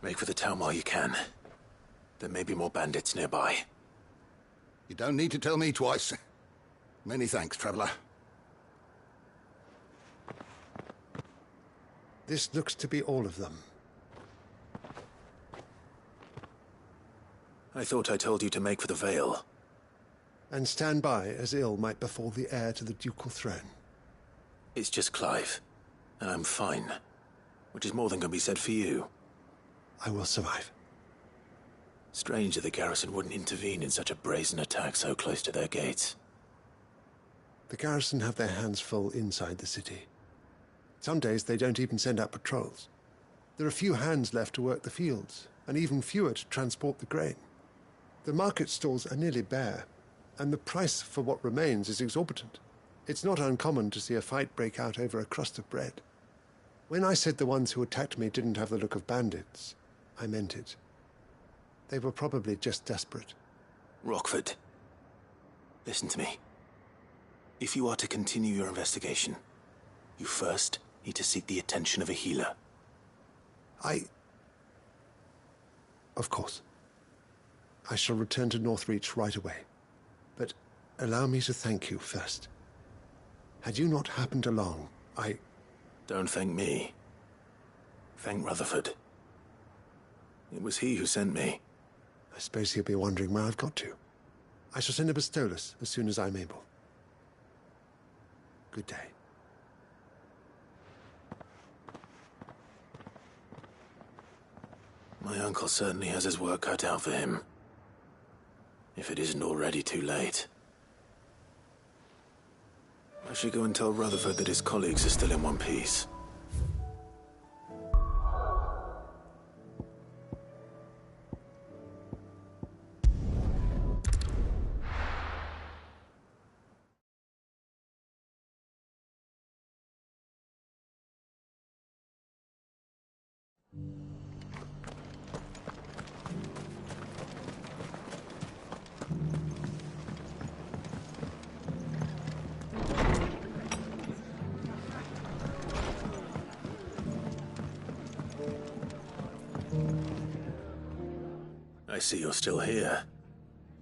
Make for the town while you can. There may be more bandits nearby. You don't need to tell me twice. Many thanks, traveller. This looks to be all of them. I thought I told you to make for the Vale. And stand by as ill might befall the heir to the ducal throne. It's just Clive, and I'm fine. Which is more than can be said for you. I will survive. Strange that the garrison wouldn't intervene in such a brazen attack so close to their gates. The garrison have their hands full inside the city. Some days they don't even send out patrols. There are few hands left to work the fields, and even fewer to transport the grain. The market stalls are nearly bare, and the price for what remains is exorbitant. It's not uncommon to see a fight break out over a crust of bread. When I said the ones who attacked me didn't have the look of bandits, I meant it. They were probably just desperate. Rockford, listen to me. If you are to continue your investigation, you first need to seek the attention of a healer. Of course. I shall return to Northreach right away. But allow me to thank you first. Had you not happened along, Don't thank me. Thank Rutherford. It was he who sent me. I suppose he'll be wondering where I've got to. I shall send a Bistolus as soon as I'm able. Good day. My uncle certainly has his work cut out for him. If it isn't already too late. I should go and tell Rutherford that his colleagues are still in one piece. I see you're still here.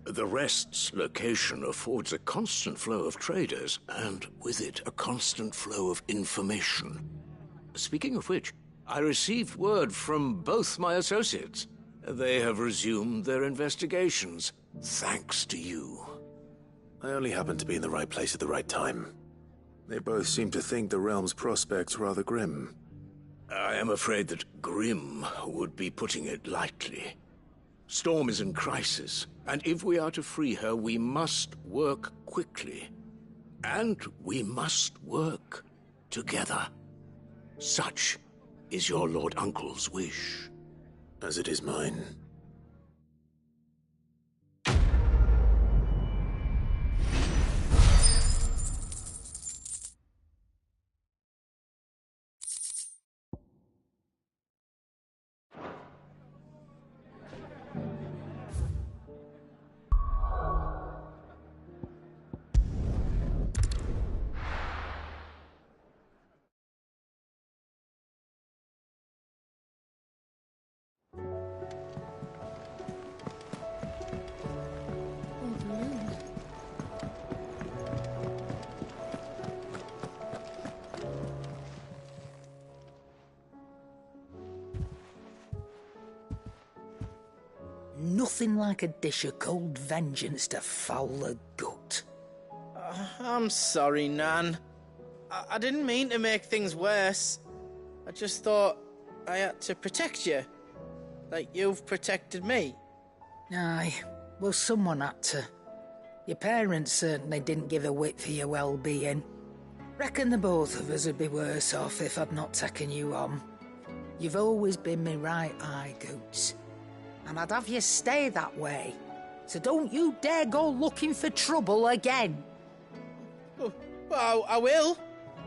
The Rest's location affords a constant flow of traders, and with it, a constant flow of information. Speaking of which, I received word from both my associates. They have resumed their investigations, thanks to you. I only happened to be in the right place at the right time. They both seem to think the realm's prospects rather grim. I am afraid that grim would be putting it lightly. Storm is in crisis, and if we are to free her, we must work quickly. And we must work together. Such is your Lord Uncle's wish. As it is mine. Nothing like a dish of cold vengeance to foul the gut. I'm sorry, Nan. I didn't mean to make things worse. I just thought I had to protect you. Like you've protected me. Aye, well, someone had to. Your parents certainly didn't give a whit for your well-being. Reckon the both of us would be worse off if I'd not taken you on. You've always been me right eye, Goots. And I'd have you stay that way. So don't you dare go looking for trouble again. Well, I will.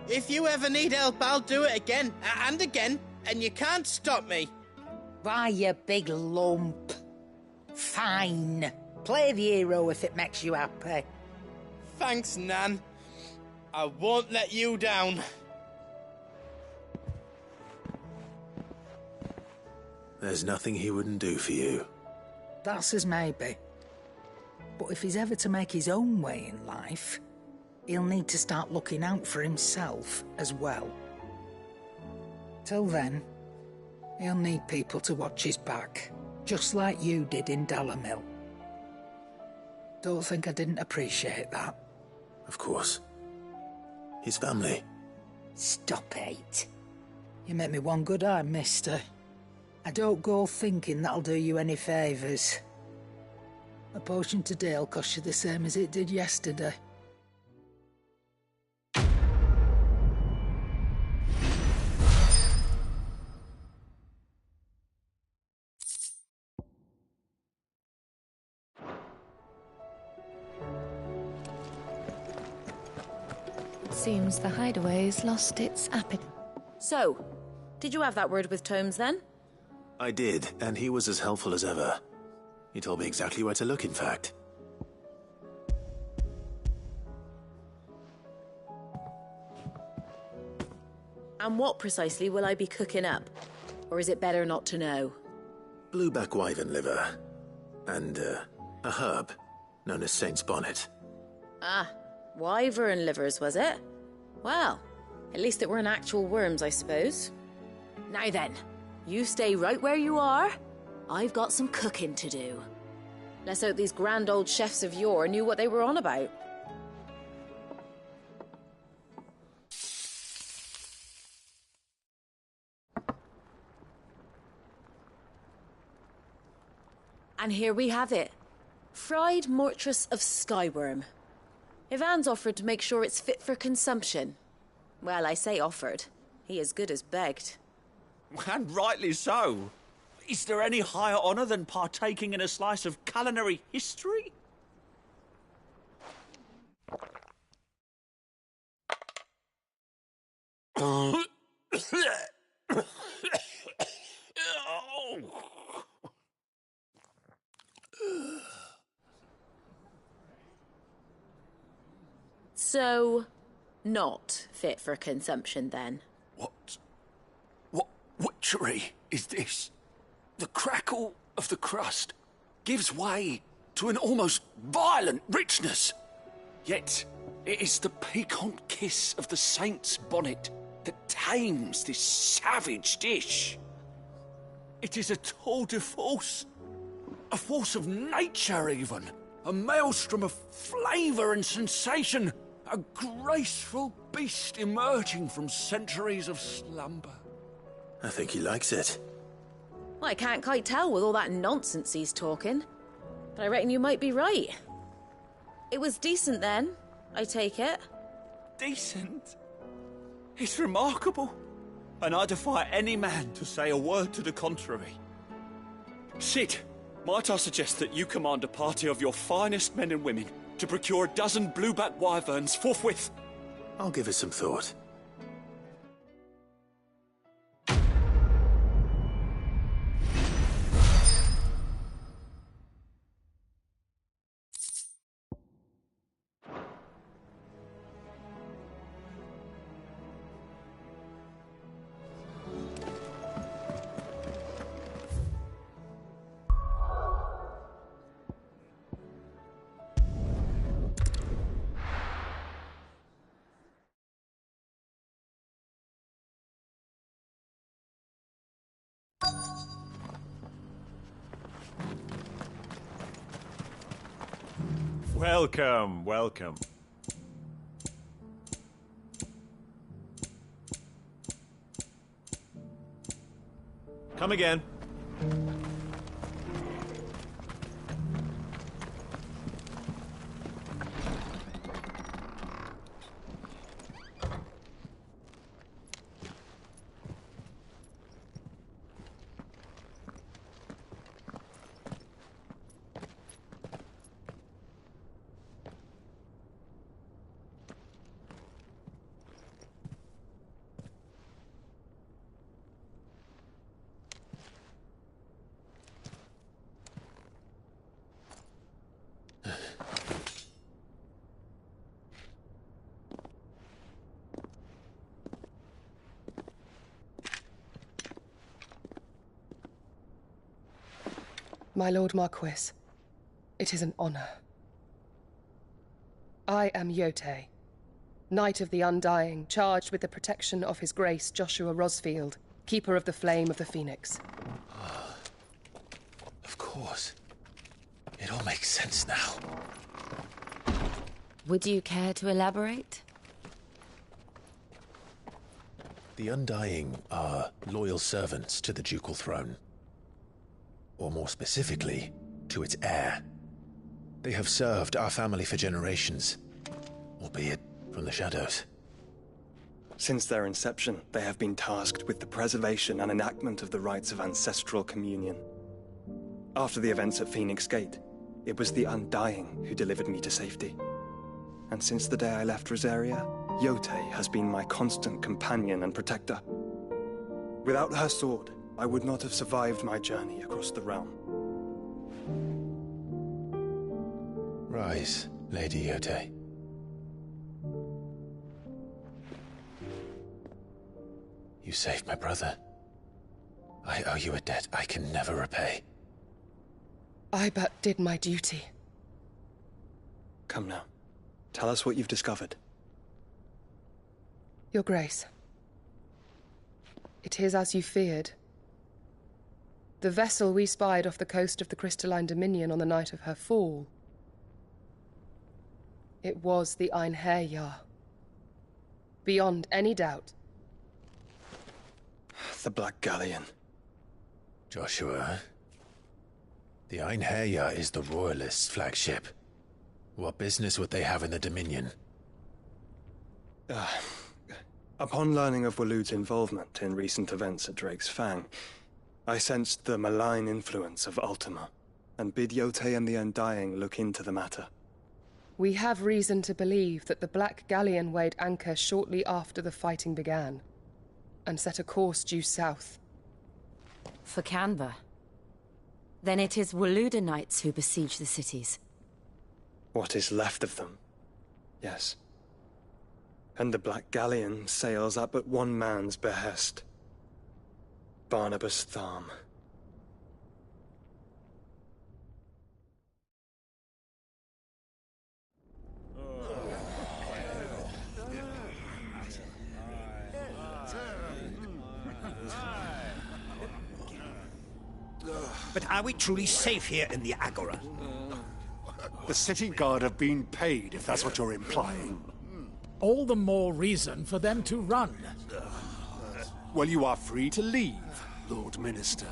If you ever need help, I'll do it again and again, and you can't stop me. Why, you big lump. Fine. Play the hero if it makes you happy. Thanks, Nan. I won't let you down. There's nothing he wouldn't do for you. That's as maybe. But if he's ever to make his own way in life, he'll need to start looking out for himself as well. Till then, he'll need people to watch his back, just like you did in Dalamil. Don't think I didn't appreciate that. Of course. His family. Stop it. You make me one good eye, mister. I don't go thinking that'll do you any favours. A potion today'll cost you the same as it did yesterday. Seems the hideaway's lost its appetite. So, did you have that word with Tomes then? I did, and he was as helpful as ever. He told me exactly where to look, in fact. And what precisely will I be cooking up? Or is it better not to know? Blueback wyvern liver. And, a herb known as Saint's Bonnet. Ah, wyvern livers, was it? Well, at least it weren't actual worms, I suppose. Now then, you stay right where you are. I've got some cooking to do. Let's hope these grand old chefs of yore knew what they were on about. And here we have it. Fried mortress of skyworm. Ivan's offered to make sure it's fit for consumption. Well, I say offered. He as good as begged. And rightly so. Is there any higher honour than partaking in a slice of culinary history? So, not fit for consumption then? What witchery is this? The crackle of the crust gives way to an almost violent richness. Yet, it is the piquant kiss of the saint's bonnet that tames this savage dish. It is a tour de force, a force of nature even, a maelstrom of flavour and sensation, a graceful beast emerging from centuries of slumber. I think he likes it. Well, I can't quite tell with all that nonsense he's talking. But I reckon you might be right. It was decent then, I take it. Decent? It's remarkable. And I defy any man to say a word to the contrary. Sid, might I suggest that you command a party of your finest men and women to procure a dozen blueback wyverns forthwith? I'll give it some thought. Welcome, welcome. Come again. My Lord Marquis, it is an honor. I am Yotei, Knight of the Undying, charged with the protection of His Grace Joshua Rosfield, Keeper of the Flame of the Phoenix. Of course. It all makes sense now. Would you care to elaborate? The Undying are loyal servants to the ducal throne. Or more specifically, to its heir. They have served our family for generations, albeit from the shadows. Since their inception, they have been tasked with the preservation and enactment of the rites of ancestral communion. After the events at Phoenix Gate, it was the Undying who delivered me to safety. And since the day I left Rosaria, Yotei has been my constant companion and protector. Without her sword, I would not have survived my journey across the realm. Rise, Lady Yotei. You saved my brother. I owe you a debt I can never repay. I but did my duty. Come now. Tell us what you've discovered. Your Grace. It is as you feared. The vessel we spied off the coast of the Crystalline Dominion on the night of her fall. It was the Einherjar. Beyond any doubt. The Black Galleon. Joshua, the Einherjar is the Royalists' flagship. What business would they have in the Dominion? Upon learning of Waloed's involvement in recent events at Drake's Fang, I sensed the malign influence of Ultima, and bid Yotei and the Undying look into the matter. We have reason to believe that the Black Galleon weighed anchor shortly after the fighting began, and set a course due south. For Canva. Then it is Waloeda Knights who besiege the cities. What is left of them, yes. And the Black Galleon sails at but one man's behest. Barnabas Tharm. But are we truly safe here in the Agora? The city guard have been paid, if that's what you're implying. All the more reason for them to run. Well, you are free to leave, Lord Minister.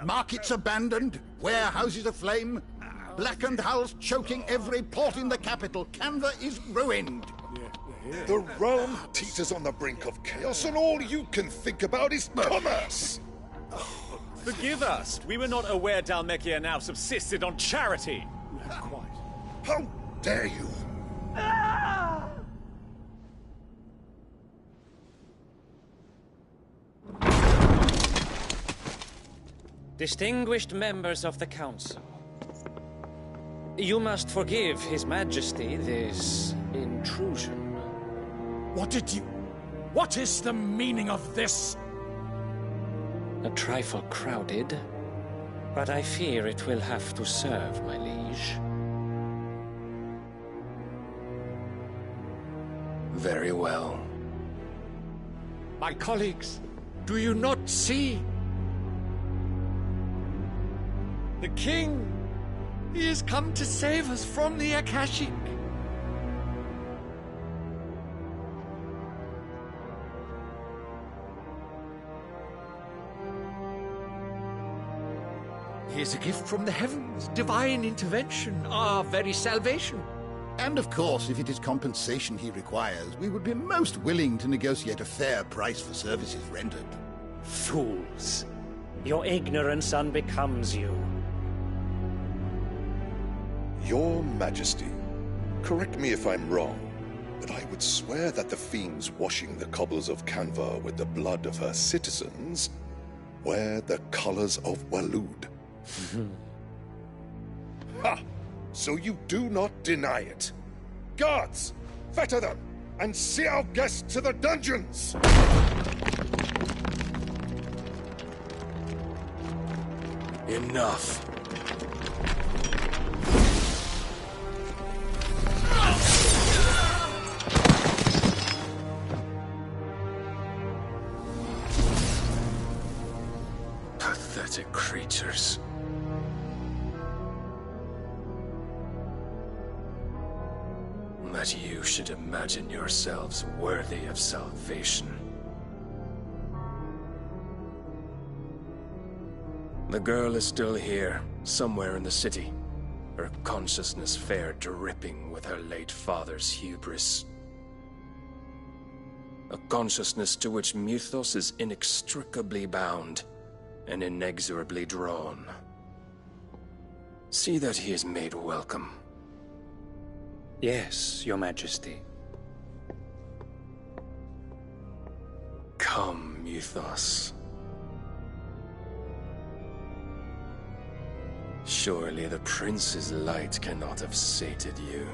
Markets abandoned, warehouses aflame, blackened hulls choking every port in the capital. Canva is ruined. The realm teeters on the brink of chaos, and all you can think about is commerce! Forgive us. We were not aware Dhalmekia now subsisted on charity. How dare you? Distinguished members of the Council, you must forgive His Majesty this intrusion. What is the meaning of this? A trifle crowded, but I fear it will have to serve, my liege. Very well. My colleagues, do you not see? The King! He has come to save us from the Akashic! He is a gift from the heavens, divine intervention, our very salvation. And of course, if it is compensation he requires, we would be most willing to negotiate a fair price for services rendered. Fools. Your ignorance unbecomes you. Your Majesty, correct me if I'm wrong, but I would swear that the fiends washing the cobbles of Canva with the blood of her citizens wear the colors of Waloed. Ha! So you do not deny it. Guards, fetter them, and see our guests to the dungeons! Enough. Pathetic creatures. That you should imagine yourselves worthy of salvation. The girl is still here, somewhere in the city. Her consciousness fair dripping with her late father's hubris. A consciousness to which Mythos is inextricably bound and inexorably drawn. See that he is made welcome. Yes, Your Majesty. Come, Mythos. Surely the prince's light cannot have sated you.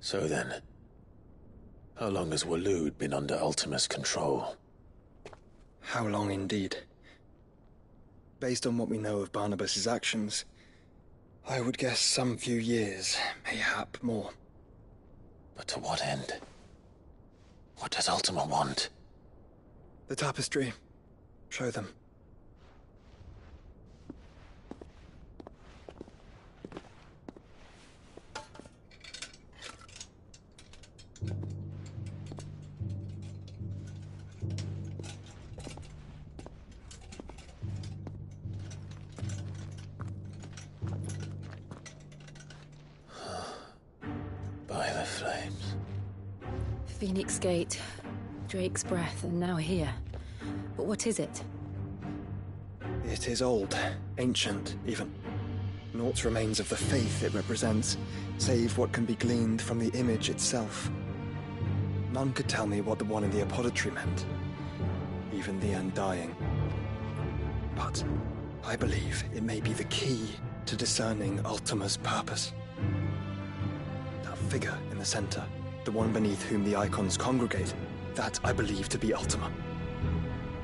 So then, how long has Waloed been under Ultima's control? How long indeed? Based on what we know of Barnabas's actions, I would guess some few years, mayhap more. But to what end? What does Ultima want? The tapestry. Show them. By the flames. Phoenix Gate, Drake's Breath, and now here. But what is it? It is old, ancient, even. Naught remains of the faith it represents, save what can be gleaned from the image itself. None could tell me what the one in the apothecary meant, even the Undying. But I believe it may be the key to discerning Ultima's purpose. That figure in the center, the one beneath whom the icons congregate, that I believe to be Ultima.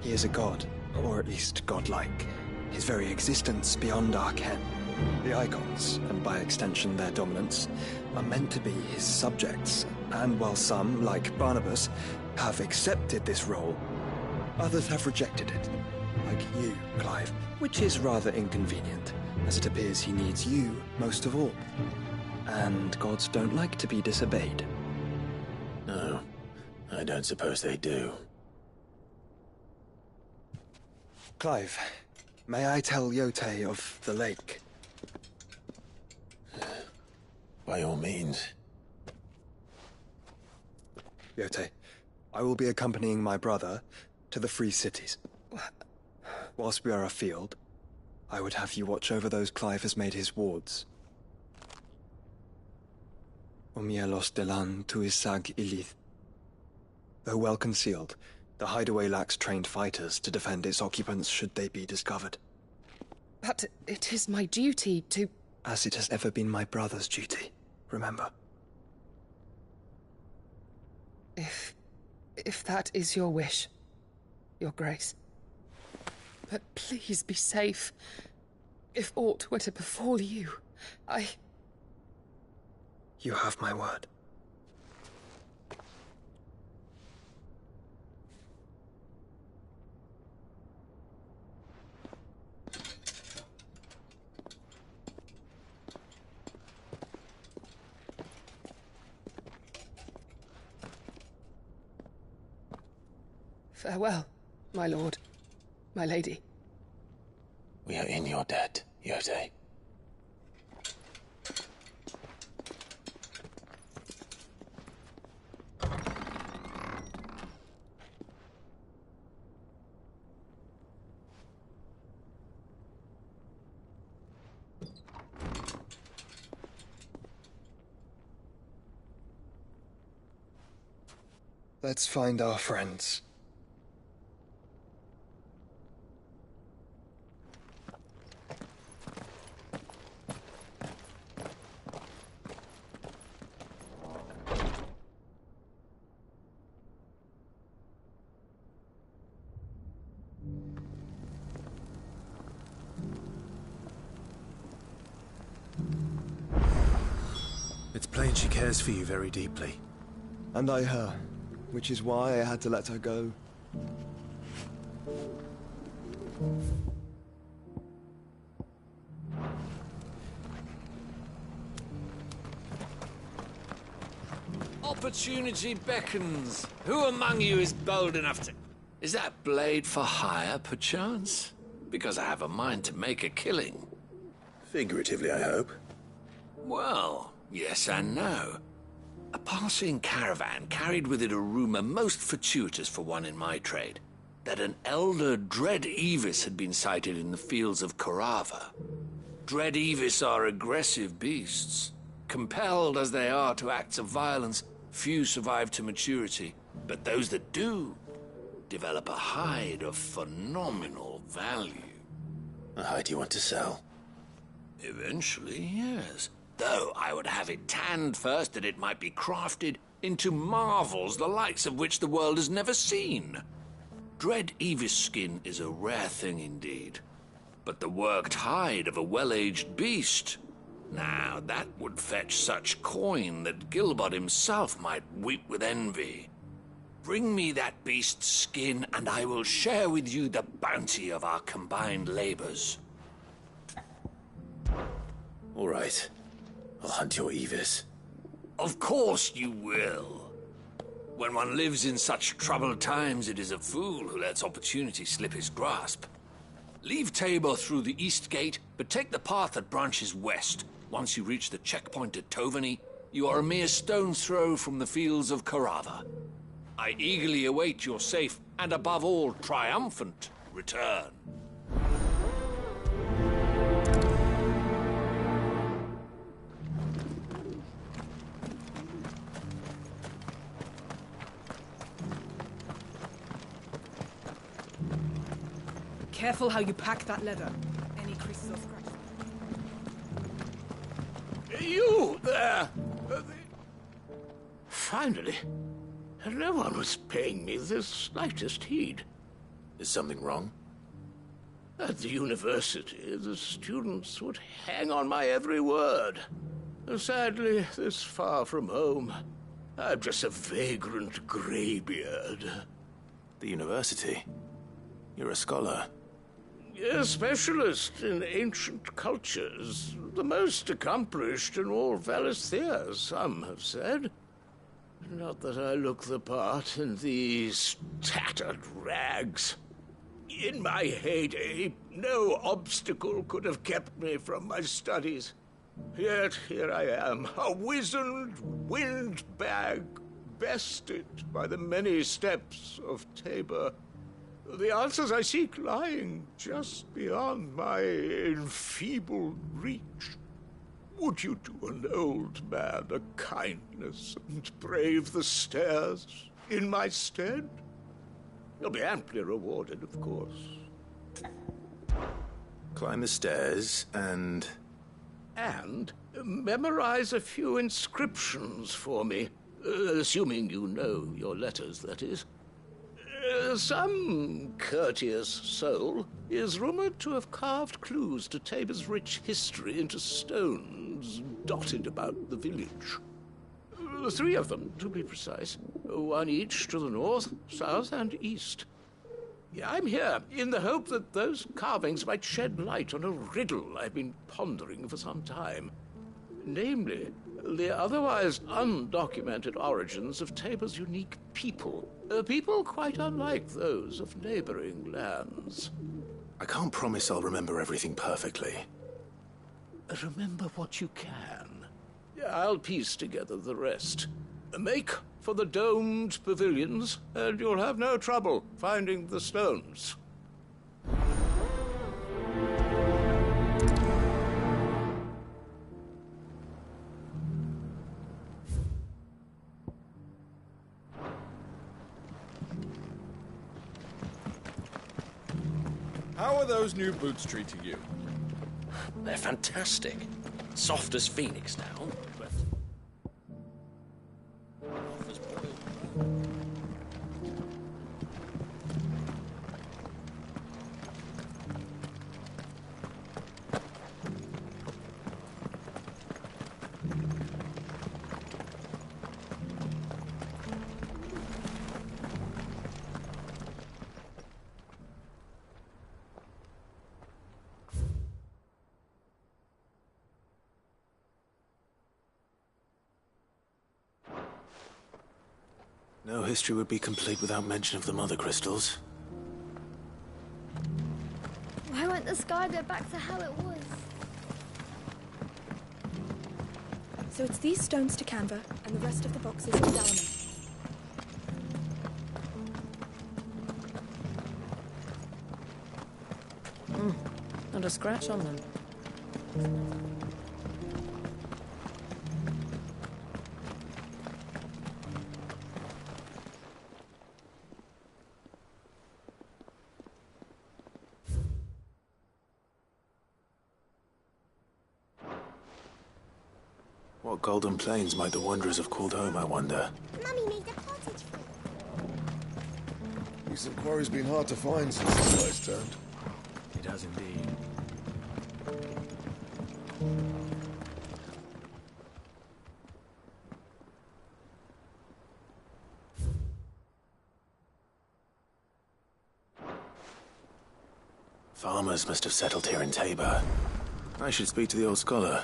He is a god, or at least godlike, his very existence beyond our ken. The icons, and by extension their dominants, are meant to be his subjects, and while some, like Barnabas, have accepted this role, others have rejected it, like you, Clive, which is rather inconvenient, as it appears he needs you most of all. And gods don't like to be disobeyed. No, I don't suppose they do. Clive, may I tell Yote of the lake? By all means. Yote, I will be accompanying my brother to the Free Cities. Whilst we are afield, I would have you watch over those Clive has made his wards. Omielos delan tuisag ilith. Though well concealed, the hideaway lacks trained fighters to defend its occupants should they be discovered. But it is my duty to... As it has ever been my brother's duty, remember. If that is your wish, Your Grace. But please be safe. If aught were to befall you, You have my word. Farewell, my lord, my lady. We are in your debt, Yote. Let's find our friends. It's plain she cares for you very deeply. And I her, which is why I had to let her go. Opportunity beckons. Who among you is bold enough to... Is that blade for hire, perchance? Because I have a mind to make a killing. Figuratively, I hope. Well, yes and no. A passing caravan carried with it a rumor most fortuitous for one in my trade, that an elder Dread Evis had been sighted in the fields of Corava. Dread Evis are aggressive beasts. Compelled as they are to acts of violence, few survive to maturity, but those that do develop a hide of phenomenal value. A hide you want to sell? Eventually, yes. Though I would have it tanned first that it might be crafted into marvels the likes of which the world has never seen. Dread Evis skin is a rare thing indeed. But the worked hide of a well-aged beast, now that would fetch such coin that Gilbert himself might weep with envy. Bring me that beast's skin, and I will share with you the bounty of our combined labors. All right. I'll hunt your Evis. Of course you will. When one lives in such troubled times, it is a fool who lets opportunity slip his grasp. Leave Tabor through the east gate, but take the path that branches west. Once you reach the checkpoint at Tovany, you are a mere stone's throw from the fields of Corava. I eagerly await your safe, and above all, triumphant return. Careful how you pack that leather. Any creases or scratches. You there! Finally, no one was paying me the slightest heed. Is something wrong? At the university, the students would hang on my every word. Sadly, this far from home, I'm just a vagrant greybeard. The university? You're a scholar. A specialist in ancient cultures. The most accomplished in all Valisthea, some have said. Not that I look the part in these tattered rags. In my heyday, no obstacle could have kept me from my studies. Yet here I am, a wizened windbag, bested by the many steps of Tabor. The answers I seek lying just beyond my enfeebled reach. Would you do an old man a kindness and brave the stairs in my stead? You'll be amply rewarded, of course. Climb the stairs and... And memorize a few inscriptions for me, assuming you know your letters, that is. Some courteous soul is rumored to have carved clues to Tabor's rich history into stones dotted about the village. 3 of them, to be precise. 1 each to the north, south, and east. I'm here in the hope that those carvings might shed light on a riddle I've been pondering for some time. Namely, the otherwise undocumented origins of Tabor's unique people. People quite unlike those of neighboring lands. I can't promise I'll remember everything perfectly. Remember what you can. I'll piece together the rest. Make for the domed pavilions, and you'll have no trouble finding the stones. How are those new boots treating you? They're fantastic. Soft as Phoenix now, but... No history would be complete without mention of the mother crystals. Why won't the sky go back to how it was? So it's these stones to Canva, and the rest of the boxes in Dalman. Not a scratch on them. What golden plains might the wanderers have called home, I wonder? Mummy made a cottage for Recent quarry's been hard to find since the place turned. It has indeed. Farmers must have settled here in Tabor. I should speak to the old scholar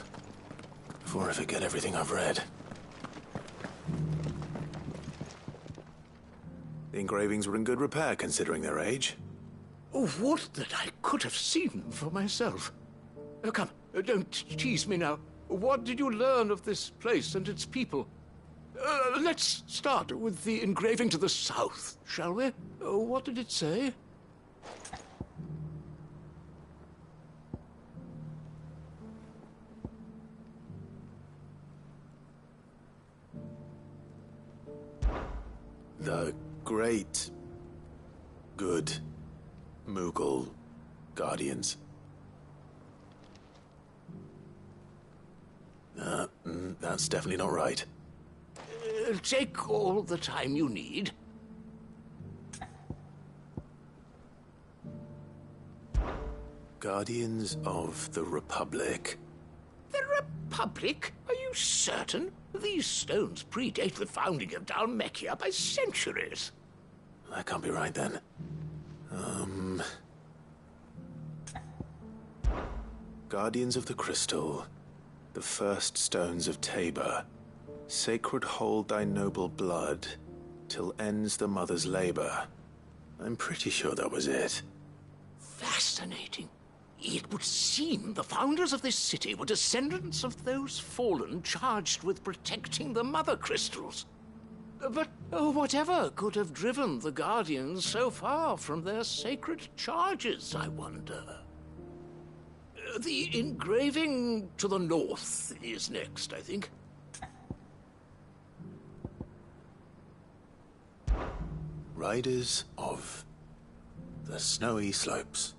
before I forget everything I've read. The engravings were in good repair considering their age. Oh, would that I could have seen them for myself. Oh, come, don't tease me now. What did you learn of this place and its people? Let's start with the engraving to the south, shall we? What did it say? The great, good Mughal guardians. That's definitely not right. Take all the time you need. Guardians of the Republic. The Republic? Are you certain? These stones predate the founding of Dhalmekia by centuries. That can't be right, then. Guardians of the Crystal. The first stones of Tabor. Sacred hold thy noble blood, till ends the mother's labor. I'm pretty sure that was it. Fascinating. It would seem the founders of this city were descendants of those fallen charged with protecting the mother crystals. But whatever could have driven the Guardians so far from their sacred charges, I wonder? The engraving to the north is next, I think. Riders of the snowy slopes.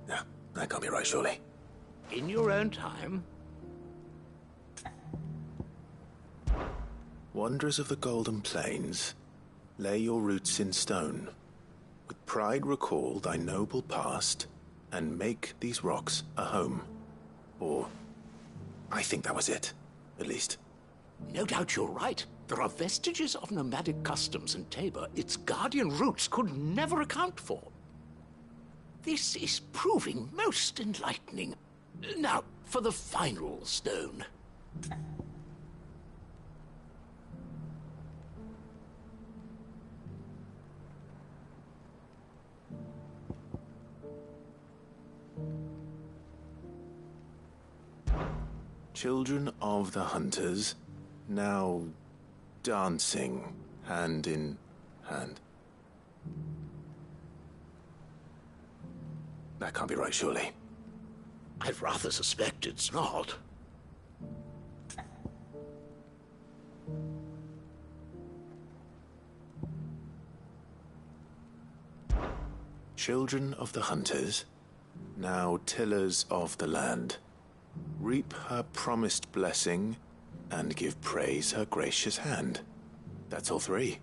No, that can't be right, surely. In your own time. Wanderers of the Golden Plains, lay your roots in stone. With pride recall thy noble past, and make these rocks a home. Or, I think that was it, at least. No doubt you're right. There are vestiges of nomadic customs in Tabor its guardian roots could never account for. This is proving most enlightening. Now, for the final stone. Children of the Hunters, now dancing hand in hand. That can't be right, surely. I'd rather suspect it's not. Children of the hunters, now tillers of the land, reap her promised blessing and give praise her gracious hand. That's all three.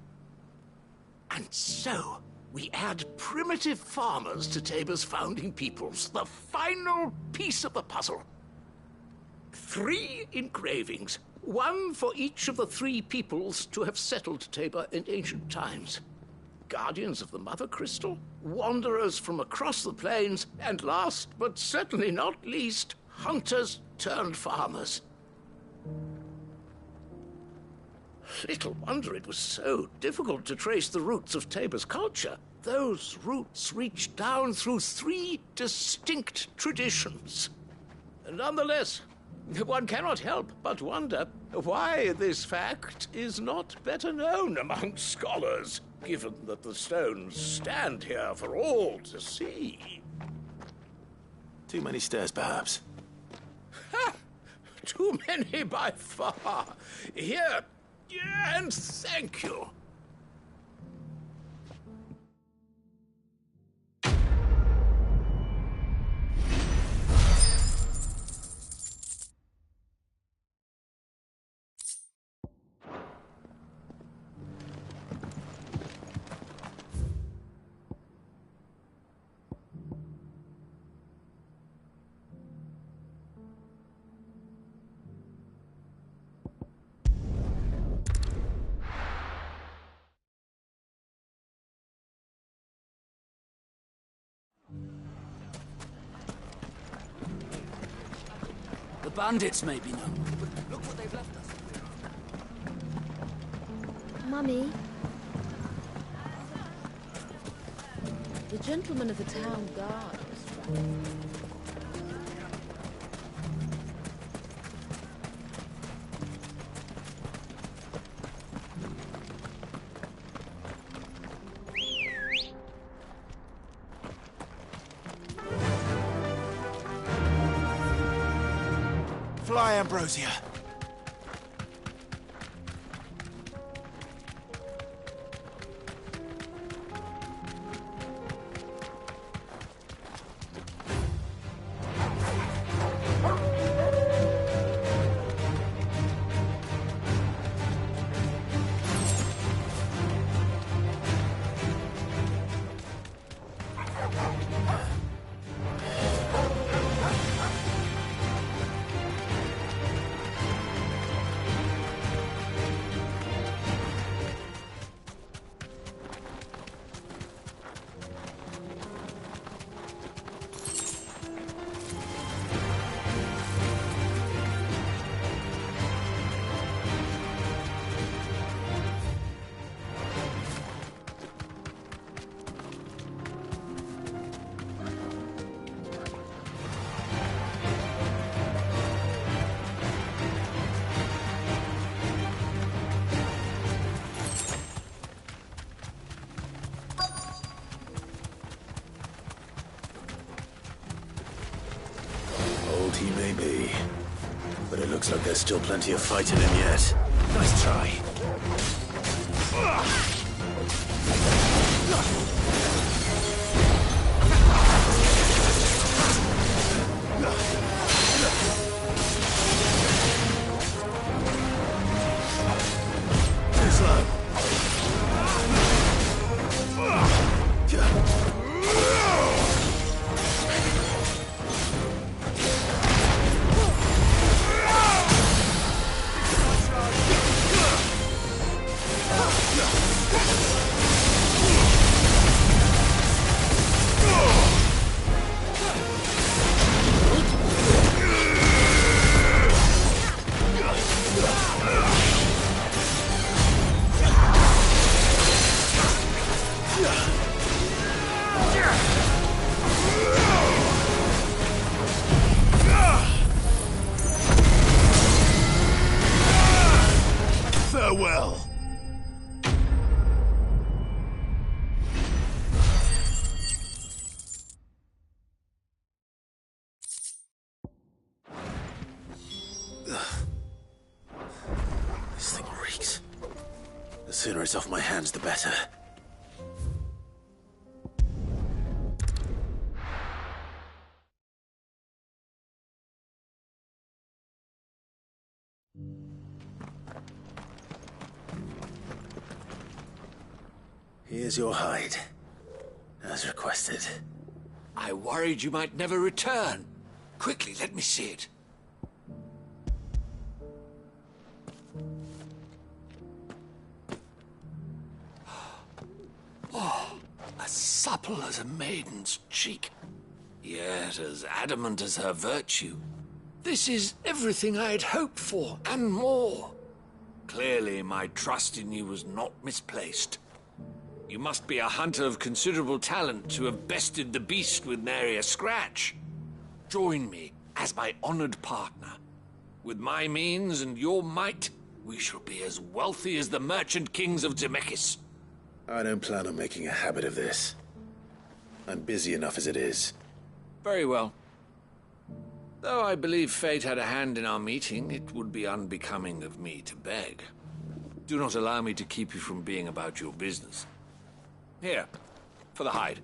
And so, we add primitive farmers to Tabor's founding peoples, the final piece of the puzzle. 3 engravings, one for each of the 3 peoples to have settled Tabor in ancient times. Guardians of the Mother Crystal, wanderers from across the plains, and last but certainly not least, hunters turned farmers. Little wonder it was so difficult to trace the roots of Tabor's culture. Those roots reach down through 3 distinct traditions. Nonetheless, one cannot help but wonder why this fact is not better known among scholars, given that the stones stand here for all to see. Too many stairs, perhaps. Ha! Too many by far. Here, and thank you. The bandits may be known, but look what they've left us. Mummy? The gentleman of the town guard was right. Fly, Ambrosia. He may be, but it looks like there's still plenty of fight in him yet. Nice try. Too slow. Farewell. This thing reeks. The sooner it's off my hands, the better. Here's your hide, as requested. I worried you might never return. Quickly, let me see it. Oh, as supple as a maiden's cheek, yet as adamant as her virtue. This is everything I had hoped for, and more. Clearly, my trust in you was not misplaced. You must be a hunter of considerable talent to have bested the beast with nary a scratch. Join me as my honored partner. With my means and your might, we shall be as wealthy as the merchant kings of Zemeckis. I don't plan on making a habit of this. I'm busy enough as it is. Very well. Though I believe fate had a hand in our meeting, it would be unbecoming of me to beg. Do not allow me to keep you from being about your business. Here, for the hide.